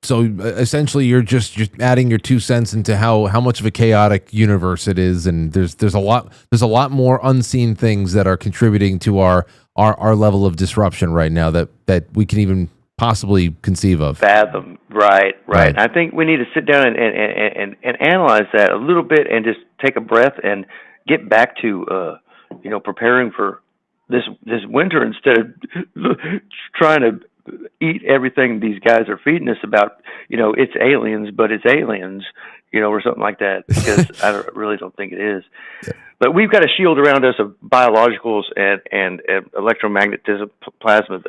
So essentially, you're just adding your 2 cents into how much of a chaotic universe it is, and there's a lot more unseen things that are contributing to our level of disruption right now that we can even possibly conceive of. Fathom, right. I think we need to sit down and analyze that a little bit and just take a breath and get back to preparing for this winter instead of trying to eat everything these guys are feeding us about, it's aliens, but it's aliens, or something like that, because I really don't think it is. But we've got a shield around us of biologicals and electromagnetism, plasma.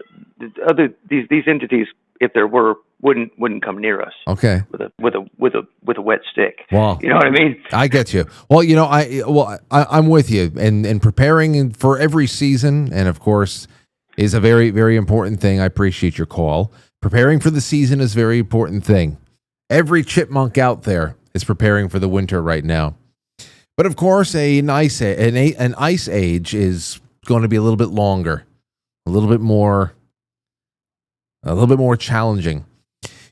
These entities, if there were, wouldn't come near us. Okay. With a wet stick. Wow. You know what I mean? I get you. Well, I'm with you, and preparing for every season, and of course, is a very, very important thing. I appreciate your call. Preparing for the season is a very important thing. Every chipmunk out there is preparing for the winter right now. But of course, an ice age is going to be a little bit longer, a little bit more challenging.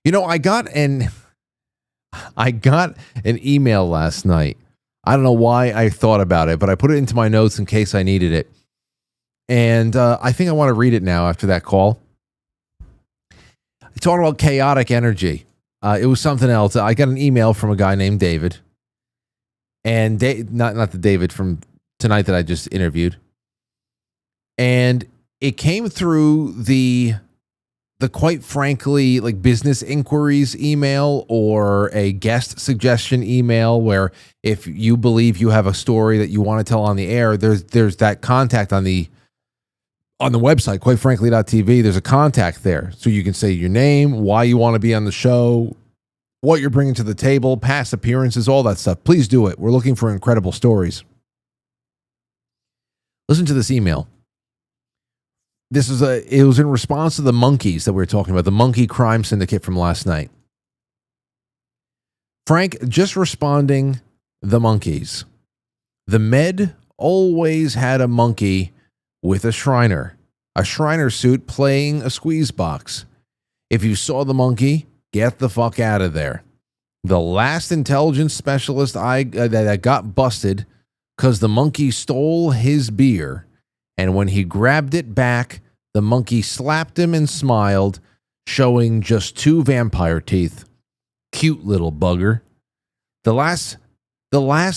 I got an email last night. I don't know why I thought about it, but I put it into my notes in case I needed it. And I think I want to read it now after that call. It's all about chaotic energy. It was something else. I got an email from a guy named David. and not the David from tonight that I just interviewed. And it came through the Quite Frankly, like business inquiries email or a guest suggestion email, where if you believe you have a story that you want to tell on the air, there's that contact on the website, quitefrankly.tv. There's a contact there. So you can say your name, why you want to be on the show, what you're bringing to the table, past appearances, all that stuff. Please do it. We're looking for incredible stories. Listen to this email. It was in response to the monkeys that we were talking about, the monkey crime syndicate from last night. Frank, just responding, the monkeys. The Med always had a monkey with a Shriner suit playing a squeeze box. If you saw the monkey, get the fuck out of there. The last intelligence specialist that got busted because the monkey stole his beer, and when he grabbed it back, the monkey slapped him and smiled, showing just 2 vampire teeth. Cute little bugger. The last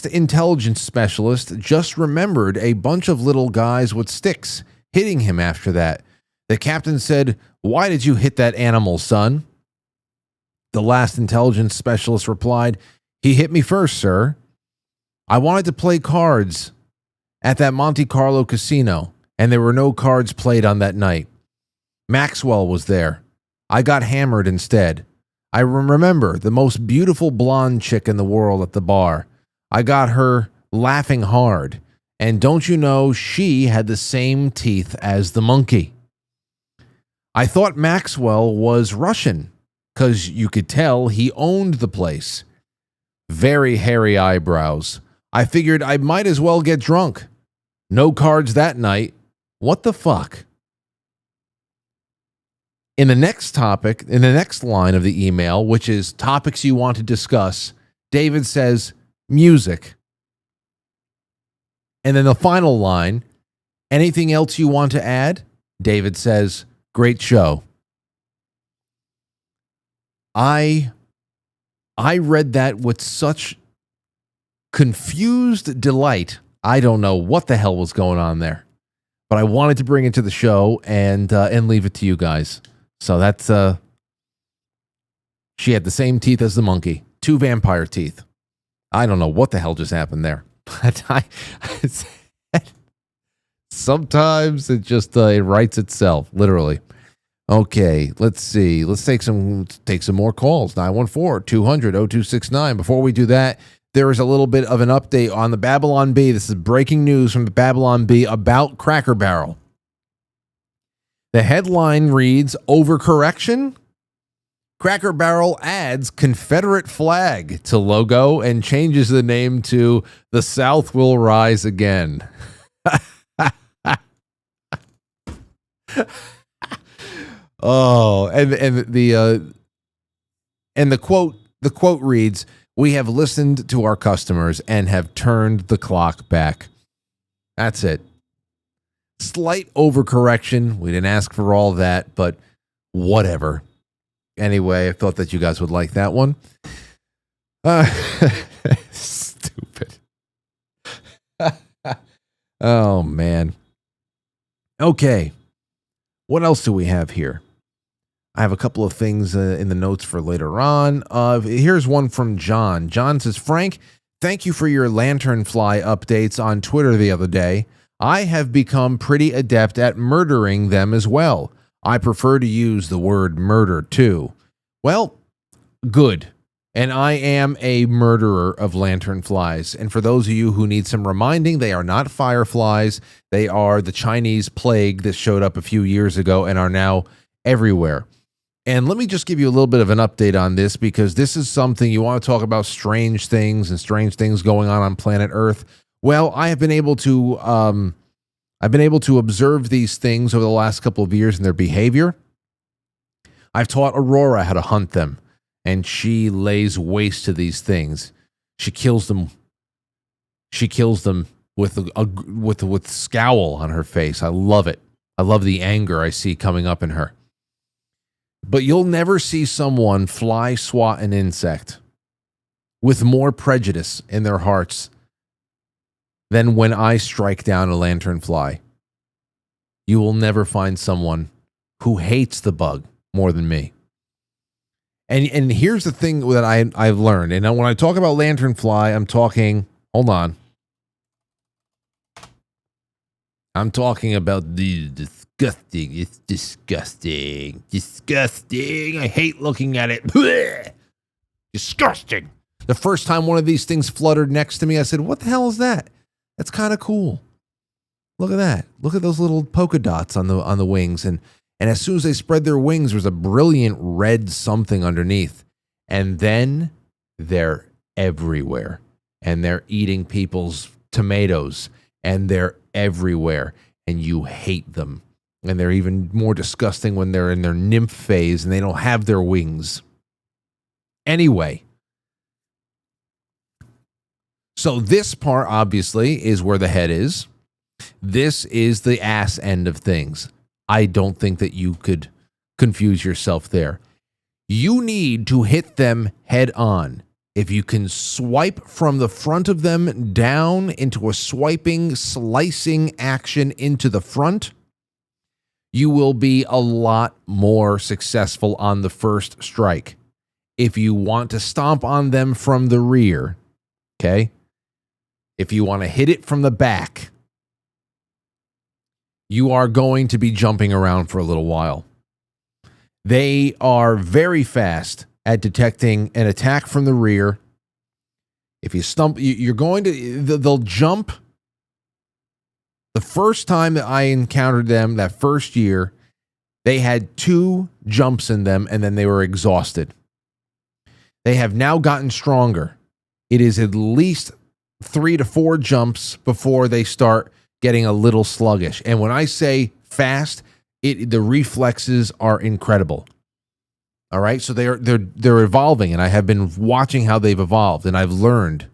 intelligence specialist just remembered a bunch of little guys with sticks hitting him after that. The captain said, "Why did you hit that animal, son?" The last intelligence specialist replied, "He hit me first, sir. I wanted to play cards at that Monte Carlo casino, and there were no cards played on that night. Maxwell was there. I got hammered instead. I remember the most beautiful blonde chick in the world at the bar. I got her laughing hard, and don't you know she had the same teeth as the monkey. I thought Maxwell was Russian, 'cause you could tell he owned the place. Very hairy eyebrows. I figured I might as well get drunk. No cards that night. What the fuck?" In the next line of the email, which is topics you want to discuss, David says, music. And then the final line, anything else you want to add? David says, great show. I read that with such confused delight. I don't know what the hell was going on there, but I wanted to bring it to the show and leave it to you guys. So that's she had the same teeth as the monkey, 2 vampire teeth. I don't know what the hell just happened there, but sometimes it just it writes itself, literally. Okay, let's see. Let's take some more calls. 914-200-0269. Before we do that, there is a little bit of an update on the Babylon Bee. This is breaking news from the Babylon Bee about Cracker Barrel. The headline reads, overcorrection? Cracker Barrel adds Confederate flag to logo and changes the name to The South Will Rise Again. Oh, and the quote reads, "We have listened to our customers and have turned the clock back." That's it. Slight overcorrection. We didn't ask for all that, but whatever. Anyway, I thought that you guys would like that one. Stupid. Oh, man. Okay. What else do we have here? I have a couple of things in the notes for later on. Here's one from John. John says, Frank, thank you for your lanternfly updates on Twitter the other day. I have become pretty adept at murdering them as well. I prefer to use the word murder too. Well, good. And I am a murderer of lanternflies. And for those of you who need some reminding, they are not fireflies. They are the Chinese plague that showed up a few years ago and are now everywhere. And let me just give you a little bit of an update on this, because this is something you want to talk about, strange things and strange things going on planet Earth. Well, I have been able to observe these things over the last couple of years and their behavior. I've taught Aurora how to hunt them, and she lays waste to these things. She kills them. She kills them with scowl on her face. I love it. I love the anger I see coming up in her. But you'll never see someone fly swat an insect. with more prejudice in their hearts than when I strike down a lanternfly. You will never find someone who hates the bug more than me. And here's the thing that I've learned. And when I talk about lanternfly, I'm talking, hold on. I'm talking about the disgusting. It's disgusting. Disgusting. I hate looking at it. Blech. Disgusting. The first time one of these things fluttered next to me, I said, what the hell is that? That's kind of cool. Look at that. Look at those little polka dots on the wings. And as soon as they spread their wings, there's a brilliant red something underneath. And then they're everywhere. And they're eating people's tomatoes. And they're everywhere. And you hate them. And they're even more disgusting when they're in their nymph phase and they don't have their wings. Anyway. So this part, obviously, is where the head is. This is the ass end of things. I don't think that you could confuse yourself there. You need to hit them head on. If you can swipe from the front of them down into a swiping, slicing action into the front, you will be a lot more successful on the first strike. If you want to stomp on them from the rear, okay? If you want to hit it from the back, you are going to be jumping around for a little while. They are very fast at detecting an attack from the rear. If you stump, you're going to, they'll jump. The first time that I encountered them, that first year, they had 2 jumps in them and then they were exhausted. They have now gotten stronger. It is at least 3 to 4 jumps before they start getting a little sluggish. And when I say fast, the reflexes are incredible. All right, so they're evolving, and I have been watching how they've evolved, and I've learned,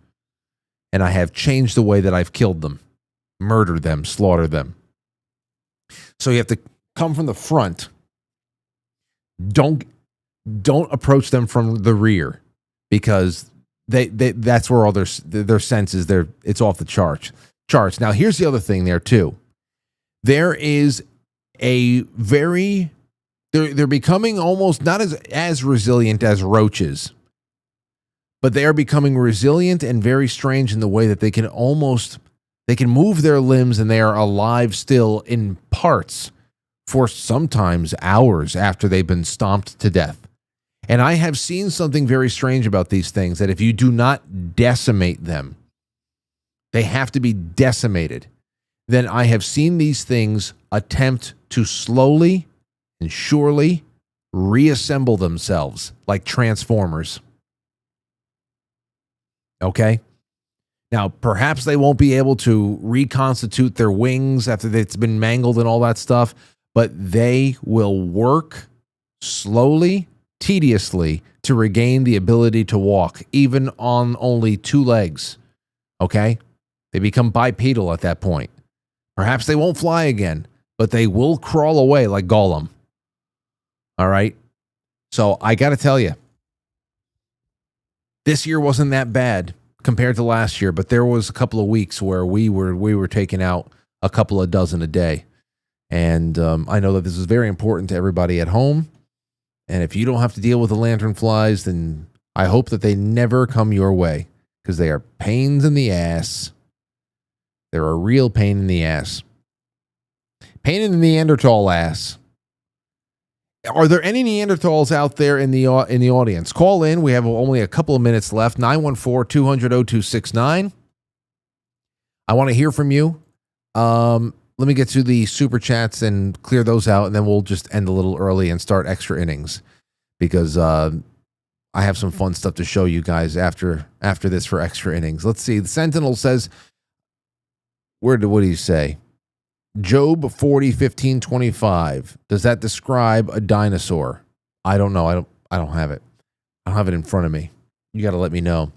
and I have changed the way that I've killed them, murdered them, slaughtered them. So you have to come from the front. Don't approach them from the rear, because that's where all their senses, it's off the charts. Now, here's the other thing there too. There is a very, they're becoming almost not as resilient as roaches, but they are becoming resilient and very strange in the way that they can move their limbs and they are alive still in parts for sometimes hours after they've been stomped to death. And I have seen something very strange about these things, that if you do not decimate them, they have to be decimated. Then I have seen these things attempt to slowly and surely reassemble themselves like transformers. Okay? Now, perhaps they won't be able to reconstitute their wings after it's been mangled and all that stuff, but they will work slowly, tediously to regain the ability to walk, even on only 2 legs. Okay? They become bipedal at that point. Perhaps they won't fly again, but they will crawl away like Gollum. All right? So I got to tell you, this year wasn't that bad compared to last year, but there was a couple of weeks where we were taking out a couple of dozen a day. And I know that this is very important to everybody at home. And if you don't have to deal with the lanternflies, then I hope that they never come your way, because they are pains in the ass. They're a real pain in the ass. Pain in the Neanderthal ass. Are there any Neanderthals out there in the audience? Call in. We have only a couple of minutes left. 914-200-0269. I want to hear from you. Let me get to the super chats and clear those out, and then we'll just end a little early and start extra innings, because I have some fun stuff to show you guys after this for extra innings. Let's see. The Sentinel says, what do you say? Job 40:15-25. Does that describe a dinosaur? I don't know. I don't have it. I don't have it in front of me. You got to let me know.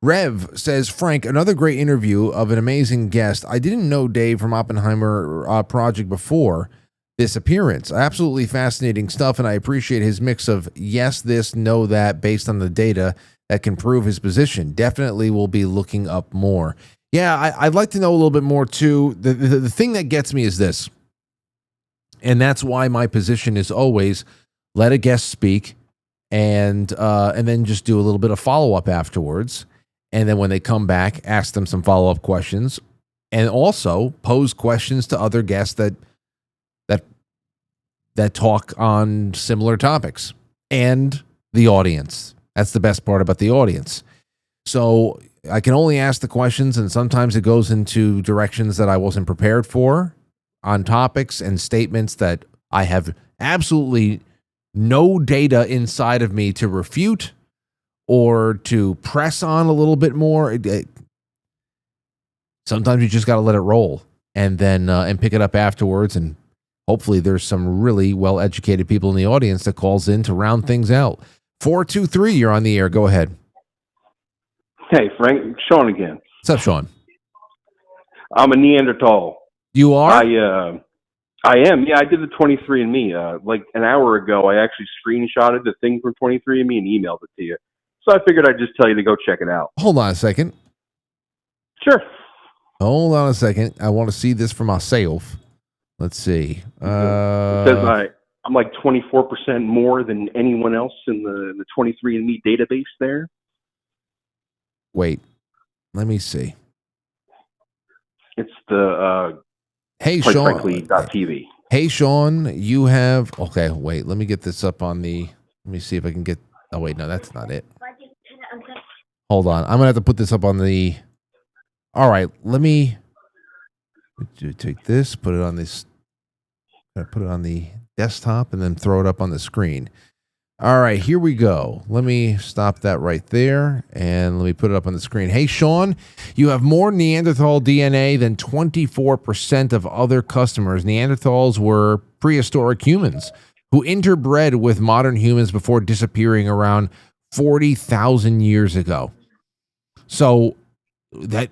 Rev says, Frank, another great interview of an amazing guest. I didn't know Dave from Oppenheimer Project before this appearance. Absolutely fascinating stuff, and I appreciate his mix of yes, this, no, that, based on the data that can prove his position. Definitely will be looking up more. Yeah, I'd like to know a little bit more too. The thing that gets me is this, and that's why my position is always let a guest speak, and then just do a little bit of follow up afterwards, and then when they come back, ask them some follow up questions, and also pose questions to other guests that talk on similar topics, and the audience. That's the best part about the audience. So I can only ask the questions, and sometimes it goes into directions that I wasn't prepared for on topics and statements that I have absolutely no data inside of me to refute or to press on a little bit more. Sometimes you just got to let it roll and then and pick it up afterwards, and hopefully there's some really well-educated people in the audience that calls in to round things out. 423, you're on the air. Go ahead. Hey, Frank. Sean again. What's up, Sean? I'm a Neanderthal. You are? I am. Yeah, I did the 23andMe. Like an hour ago, I actually screenshotted the thing from 23andMe and emailed it to you. So I figured I'd just tell you to go check it out. Hold on a second. Sure. Hold on a second. I want to see this for myself. Let's see. It says I'm like 24% more than anyone else in the 23andMe database there. Wait, let me see. It's the Hey, Quite Sean. Frankly.tv. Hey, Sean, you have... Okay, wait, let me get this up on the... Let me see if I can get... Oh, wait, no, that's not it. Hold on. I'm going to have to put this up on the... All right, let me take this, put it on this... Put it on the desktop and then throw it up on the screen. All right, here we go. Let me stop that right there and let me put it up on the screen. Hey, Sean, you have more Neanderthal DNA than 24% of other customers. Neanderthals were prehistoric humans who interbred with modern humans before disappearing around 40,000 years ago. So that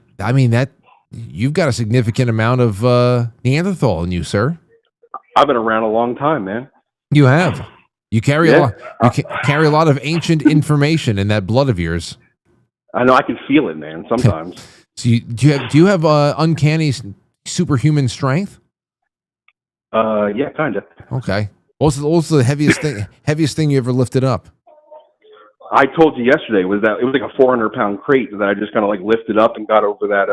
you've got a significant amount of Neanderthal in you, sir. I've been around a long time, man. You have. You carry a lot. You carry a lot of ancient information in that blood of yours. I know. I can feel it, man. Sometimes. So do you have uncanny superhuman strength? Yeah, kind of. Okay. What's the heaviest thing you ever lifted up? I told you yesterday was that it was like a 400-pound crate that I just kind of like lifted up and got over that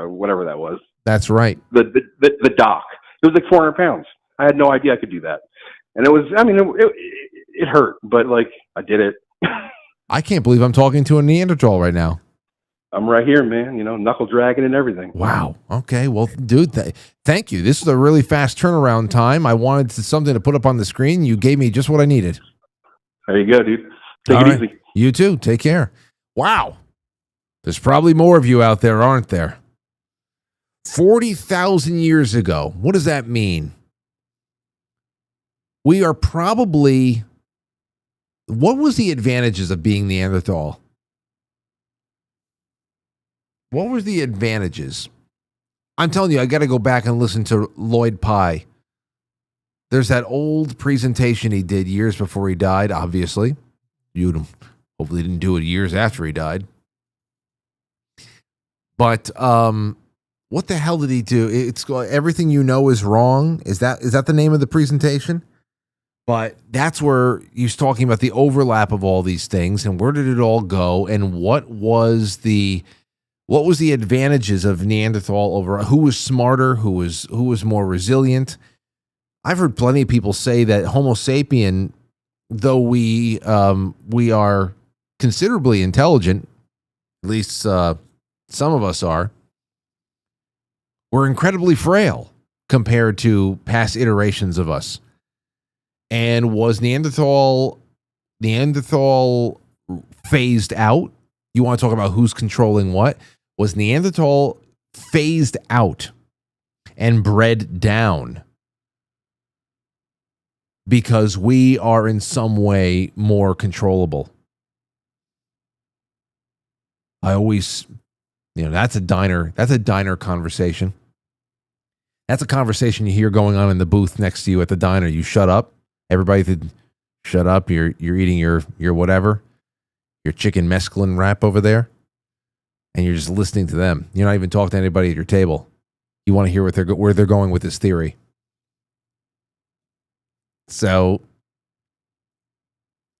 whatever that was. That's right. The dock. It was like 400 pounds. I had no idea I could do that. And it was, I mean, it hurt, but like I did it. I can't believe I'm talking to a Neanderthal right now. I'm right here, man. You know, knuckle dragging and everything. Wow. Okay. Well, dude, thank you. This is a really fast turnaround time. I wanted something to put up on the screen. You gave me just what I needed. There you go, dude. Take it easy. You too. Take care. Wow. There's probably more of you out there, aren't there? 40,000 years ago. What does that mean? We are probably... What was the advantages of being Neanderthal? What were the advantages? I'm telling you, I got to go back and listen to Lloyd Pye. There's that old presentation he did years before he died, obviously. You hopefully didn't do it years after he died. But what the hell did he do? It's Everything You Know Is Wrong. Is that the name of the presentation? But that's where he's talking about the overlap of all these things and where did it all go and what was the advantages of Neanderthal over who was smarter, who was more resilient. I've heard plenty of people say that Homo sapien, though we are considerably intelligent, at least some of us are, we're incredibly frail compared to past iterations of us. And was Neanderthal phased out? You want to talk about who's controlling what? Was Neanderthal phased out and bred down because we are in some way more controllable? I always, that's a diner conversation. That's a conversation you hear going on in the booth next to you at the diner. You shut up. Everybody shut up. You're eating your whatever. your chicken mescaline wrap over there, and you're just listening to them. You're not even talking to anybody at your table. You want to hear where they're going with this theory. So,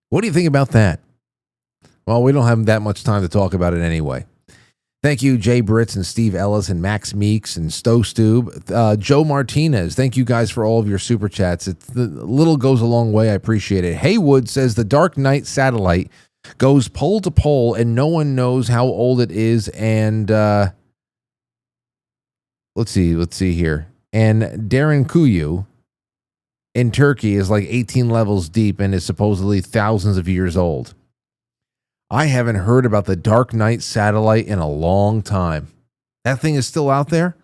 what do you think about that? Well, we don't have that much time to talk about it anyway. Thank you, Jay Britz and Steve Ellis and Max Meeks and Stowe Stube. Joe Martinez, thank you guys for all of your super chats. The little goes a long way. I appreciate it. Haywood says the Dark Knight satellite goes pole to pole and no one knows how old it is. And let's see here. And Darren Kuyu in Turkey is like 18 levels deep and is supposedly thousands of years old. I haven't heard about the Dark Knight satellite in a long time. That thing is still out there?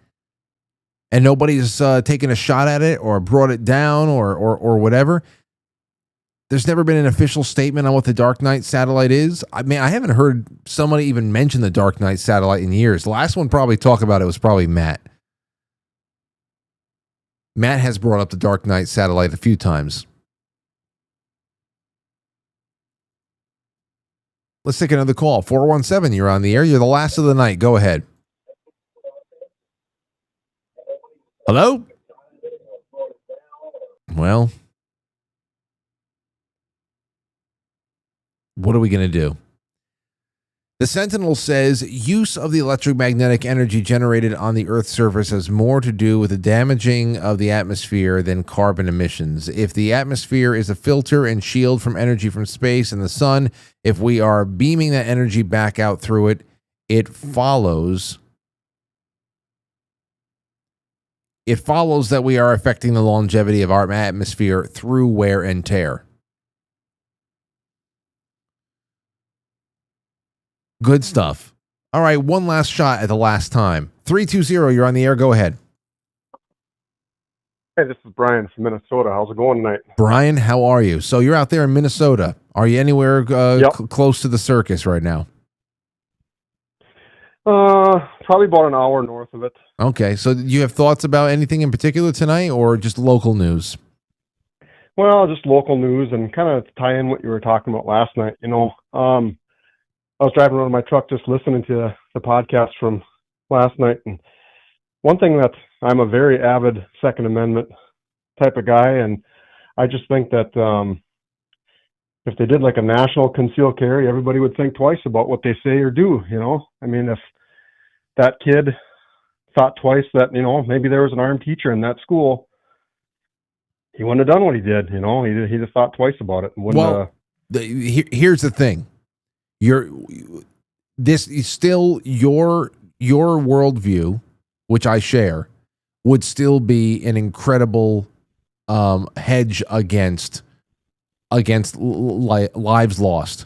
And nobody's taken a shot at it or brought it down or whatever? There's never been an official statement on what the Dark Knight satellite is? I mean, I haven't heard somebody even mention the Dark Knight satellite in years. The last one probably talked about it was probably Matt. Matt has brought up the Dark Knight satellite a few times. Let's take another call. 417, you're on the air. You're the last of the night. Go ahead. Hello? Well, what are we going to do? The Sentinel says use of the electromagnetic energy generated on the Earth's surface has more to do with the damaging of the atmosphere than carbon emissions. If the atmosphere is a filter and shield from energy from space and the sun, if we are beaming that energy back out through it, it follows that we are affecting the longevity of our atmosphere through wear and tear. Good stuff. All right, one last shot at the last time. 320, you're on the air. Go ahead. Hey, this is Brian from Minnesota. How's it going tonight? Brian, how are you? So you're out there in Minnesota. Are you anywhere close to the circus right now? Probably about an hour north of it. Okay, so do you have thoughts about anything in particular tonight or just local news? Well, just local news and kind of tie in what you were talking about last night. You know, I was driving around in my truck just listening to the podcast from last night. And one thing that I'm a very avid Second Amendment type of guy. And I just think that if they did like a national concealed carry, everybody would think twice about what they say or do. You know, I mean, if that kid thought twice that, you know, maybe there was an armed teacher in that school, he wouldn't have done what he did. You know, he just thought twice about it. And here's the thing. This is still your worldview, which I share, would still be an incredible hedge against lives lost,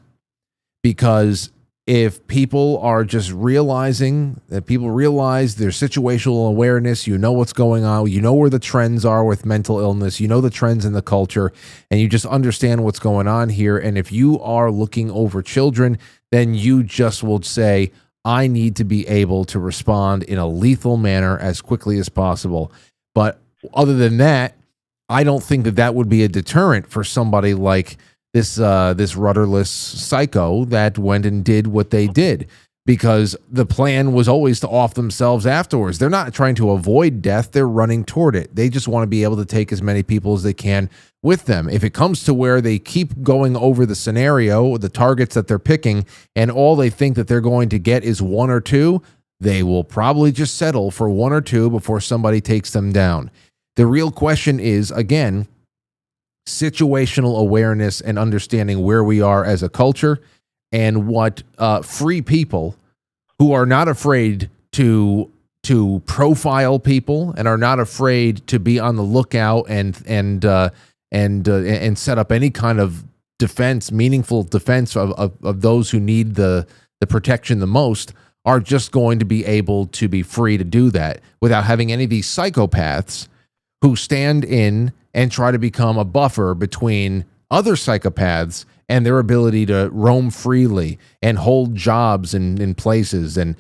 because if people are just realizing that people realize their situational awareness, you know what's going on, you know where the trends are with mental illness, you know the trends in the culture, and you just understand what's going on here. And if you are looking over children, then you just will say, I need to be able to respond in a lethal manner as quickly as possible. But other than that, I don't think that would be a deterrent for somebody like this rudderless psycho that went and did what they did, because the plan was always to off themselves afterwards. They're not trying to avoid death. They're running toward it. They just want to be able to take as many people as they can with them. If it comes to where they keep going over the scenario, the targets that they're picking, and all they think that they're going to get is one or two, they will probably just settle for one or two before somebody takes them down. The real question is, again, situational awareness and understanding where we are as a culture, and what free people who are not afraid to profile people and are not afraid to be on the lookout and set up any kind of defense, meaningful defense of those who need the protection the most, are just going to be able to be free to do that without having any of these psychopaths who stand in and try to become a buffer between other psychopaths and their ability to roam freely and hold jobs in places and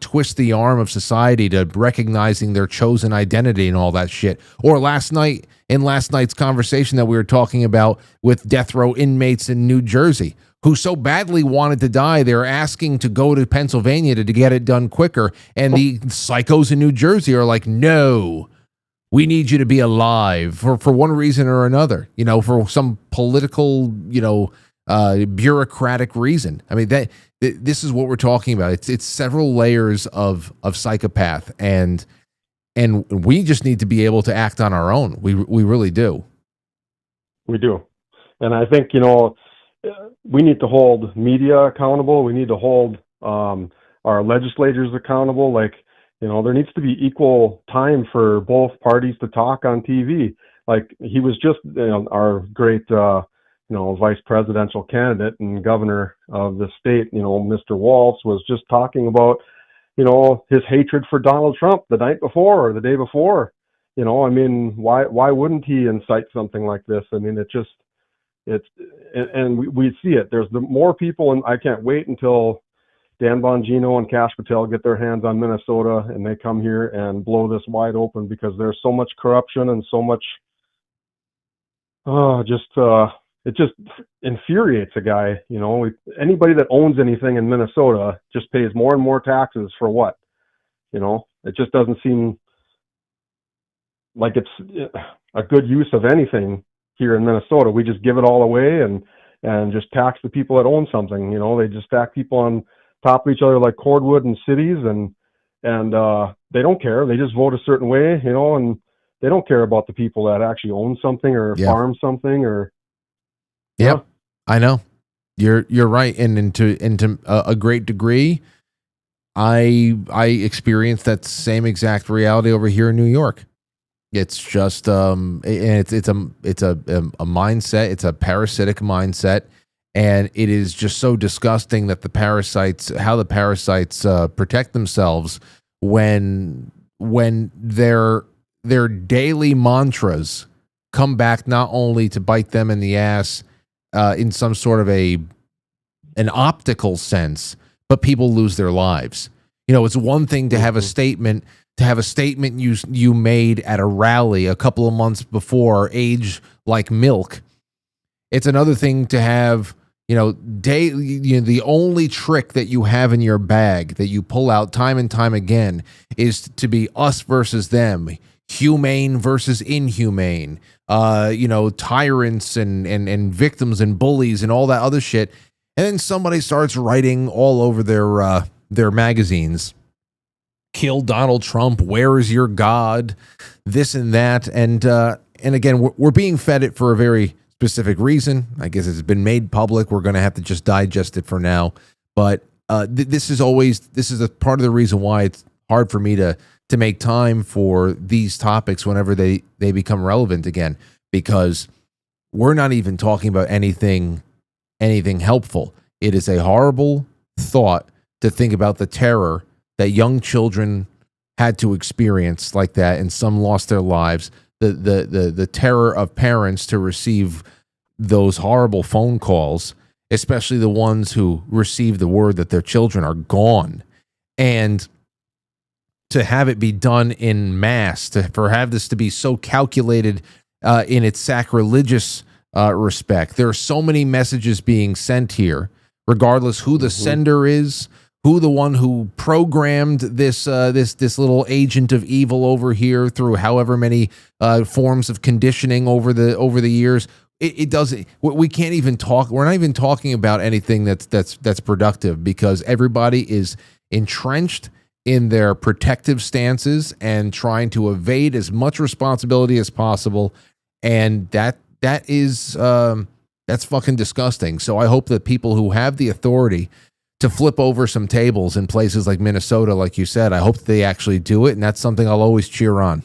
twist the arm of society to recognizing their chosen identity and all that shit. Or last night's conversation that we were talking about with death row inmates in New Jersey, who so badly wanted to die, they're asking to go to Pennsylvania to get it done quicker. And the psychos in New Jersey are like, no, we need you to be alive for one reason or another, for some political, bureaucratic reason. I mean, this is what we're talking about. It's several layers of psychopath, and we just need to be able to act on our own. We really do. We do. And I think, we need to hold media accountable. We need to hold our legislators accountable. Like, there needs to be equal time for both parties to talk on TV. Like, he was just our great, vice presidential candidate and governor of the state, Mr. Waltz was just talking about, his hatred for Donald Trump the night before or the day before. I mean, why wouldn't he incite something like this? I mean, we see it. There's more people, and I can't wait until Dan Bongino and Kash Patel get their hands on Minnesota and they come here and blow this wide open, because there's so much corruption and so much, it just infuriates a guy. Anybody that owns anything in Minnesota just pays more and more taxes for what? It just doesn't seem like it's a good use of anything here in Minnesota. We just give it all away and just tax the people that own something. They just stack people on top of each other like cordwood in cities, and they don't care. They just vote a certain way, and they don't care about the people that actually own something or farm something or. Yep. I know. You're right. And into a great degree, I experienced that same exact reality over here in New York. It's just and it's a mindset. It's a parasitic mindset, and it is just so disgusting that how the parasites protect themselves when their daily mantras come back not only to bite them in the ass in some sort of an optical sense, but people lose their lives. It's one thing to have a statement. You made at a rally a couple of months before, age like milk. It's another thing to have, the only trick that you have in your bag that you pull out time and time again is to be us versus them, humane versus inhumane, tyrants and victims and bullies and all that other shit. And then somebody starts writing all over their magazines, kill Donald Trump, where is your God, this and that. And again, we're being fed it for a very specific reason. I guess it's been made public. We're going to have to just digest it for now. But this is a part of the reason why it's hard for me to make time for these topics whenever they become relevant again, because we're not even talking about anything helpful. It is a horrible thought to think about the terror that young children had to experience like that, and some lost their lives. The terror of parents to receive those horrible phone calls, especially the ones who receive the word that their children are gone, and to have it be done in mass, for have this to be so calculated in its sacrilegious respect. There are so many messages being sent here, regardless who the sender is, who the one who programmed this little agent of evil over here through however many forms of conditioning over the years. It doesn't. We can't even talk. We're not even talking about anything that's productive, because everybody is entrenched in their protective stances and trying to evade as much responsibility as possible, and that's fucking disgusting. So I hope that people who have the authority to flip over some tables in places like Minnesota, like you said, I hope they actually do it, and that's something I'll always cheer on.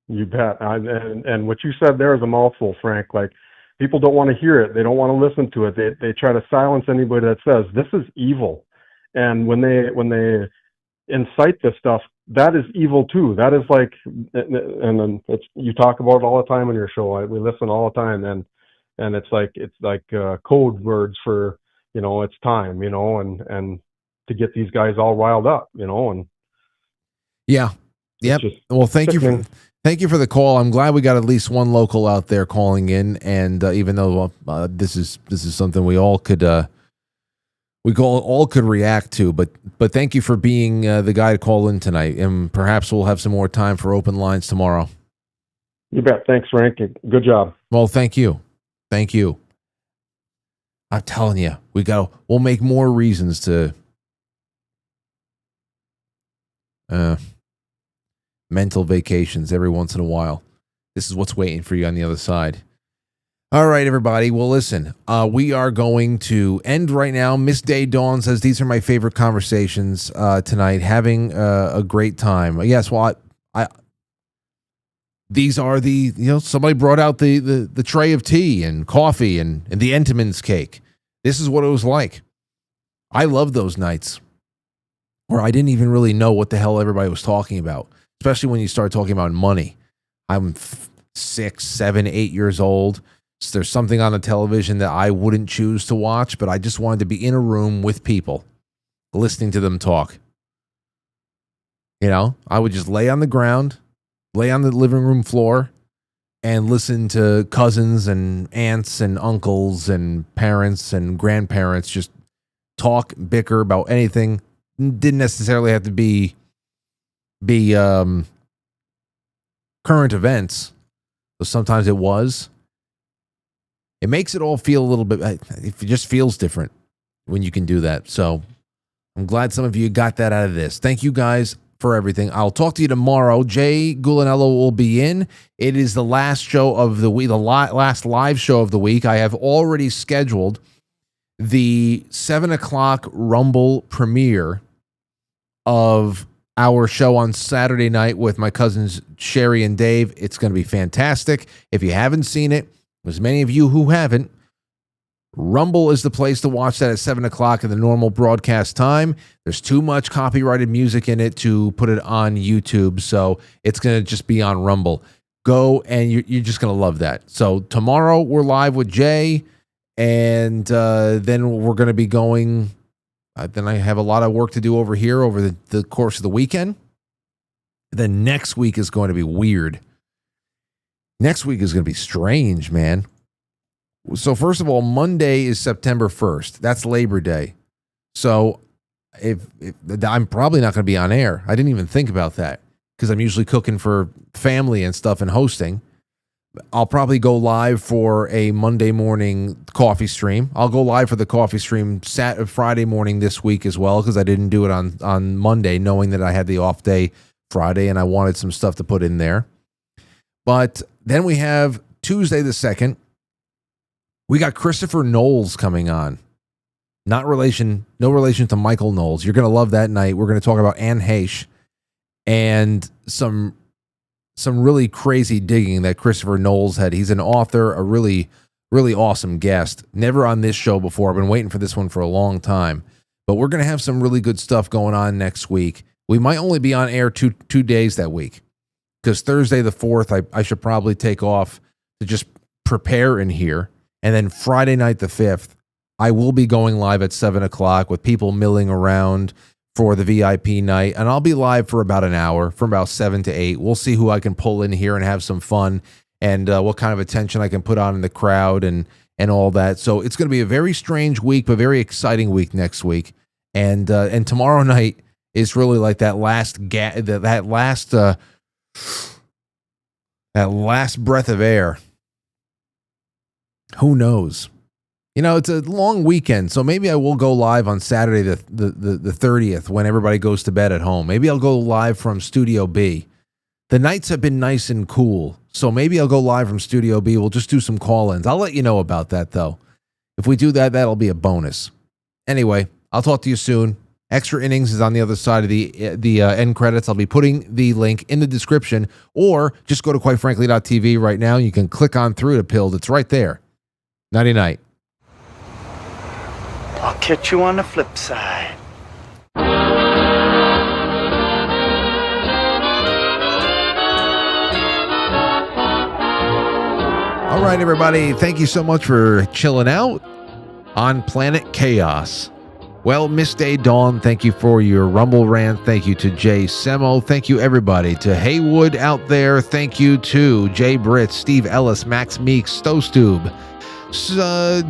You bet. And what you said there is a mouthful, Frank. Like, people don't want to hear it. They don't want to listen to it. They try to silence anybody that says this is evil. And when they incite this stuff, that is evil too. That is like, and then you talk about it all the time on your show. We listen all the time, and it's like code words for, it's time, and to get these guys all riled up, and yeah. Yep. Well, thank Thank you for the call. I'm glad we got at least one local out there calling in, and even though this is something we all could react to, but thank you for being the guy to call in tonight, and perhaps we'll have some more time for open lines tomorrow. You bet. Thanks, Frank. Good job. Well, thank you. I'm telling you, we'll make more reasons to mental vacations every once in a while. This is what's waiting for you on the other side. All right, everybody. Well, listen, we are going to end right now. Miss Day Dawn says, these are my favorite conversations tonight. Having a great time. Yes, well, these are somebody brought out the tray of tea and coffee and the Entenmann's cake. This is what it was like. I love those nights where I didn't even really know what the hell everybody was talking about, especially when you start talking about money. I'm 6, 7, 8 years old. So there's something on the television that I wouldn't choose to watch, but I just wanted to be in a room with people, listening to them talk. I would just lay on the ground, lay on the living room floor, and listen to cousins and aunts and uncles and parents and grandparents just talk, bicker about anything. Didn't necessarily have to be current events, but sometimes it was. It makes it all feel a little bit, it just feels different when you can do that. So I'm glad some of you got that out of this. Thank you guys for everything. I'll talk to you tomorrow. Jay Gulanello will be in. It is the last show of the week, the last live show of the week. I have already scheduled the 7 o'clock Rumble premiere of our show on Saturday night with my cousins Sherry and Dave. It's going to be fantastic. If you haven't seen it, as many of you who haven't, Rumble is the place to watch that at 7 o'clock in the normal broadcast time. There's too much copyrighted music in it to put it on YouTube, so it's going to just be on Rumble. Go, and you're just going to love that. So tomorrow we're live with Jay, and then we're going to be going. Then I have a lot of work to do over here over the course of the weekend. Then next week is going to be weird. Next week is going to be strange, man. So first of all, Monday is September 1st. That's Labor Day. So if I'm probably not going to be on air. I didn't even think about that because I'm usually cooking for family and stuff and hosting. I'll probably go live for a Monday morning coffee stream. I'll go live for the coffee stream Friday morning this week as well because I didn't do it on Monday, knowing that I had the off day Friday and I wanted some stuff to put in there. But then we have Tuesday the 2nd. We got Christopher Knowles coming on. No relation to Michael Knowles. You're going to love that night. We're going to talk about Anne Heche and some really crazy digging that Christopher Knowles had. He's an author, a really, really awesome guest. Never on this show before. I've been waiting for this one for a long time. But we're going to have some really good stuff going on next week. We might only be on air two days that week because Thursday the 4th, I should probably take off to just prepare in here. And then Friday night the 5th, I will be going live at 7 o'clock with people milling around for the VIP night. And I'll be live for about an hour, from about 7 to 8. We'll see who I can pull in here and have some fun and what kind of attention I can put on in the crowd and all that. So it's going to be a very strange week, but very exciting week next week. And tomorrow night is really like that last breath of air. Who knows? It's a long weekend, so maybe I will go live on Saturday the 30th when everybody goes to bed at home. Maybe I'll go live from Studio B. The nights have been nice and cool, so maybe I'll go live from Studio B. We'll just do some call-ins. I'll let you know about that, though. If we do that, that'll be a bonus. Anyway, I'll talk to you soon. Extra Innings is on the other side of the end credits. I'll be putting the link in the description, or just go to quitefrankly.tv right now. You can click on through to Pilled. It's right there. Nighty night. I'll catch you on the flip side. All right, everybody. Thank you so much for chilling out on Planet Chaos. Well, Miss Day Dawn, thank you for your Rumble rant. Thank you to Jay Semo. Thank you, everybody. To Haywood out there, thank you to Jay Britt, Steve Ellis, Max Meeks, Stowstube,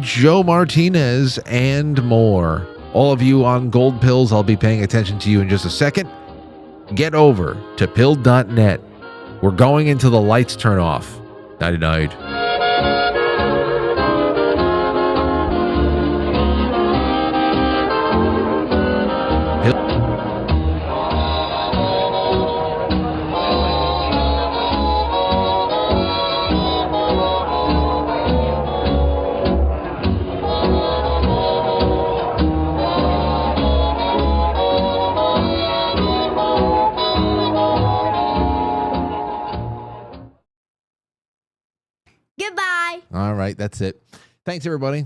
Joe Martinez, and more. All of you on Gold Pills, I'll be paying attention to you in just a second. Get over to pill.net. We're going until the lights turn off. Nighty-night. Goodbye. All right, that's it. Thanks, everybody.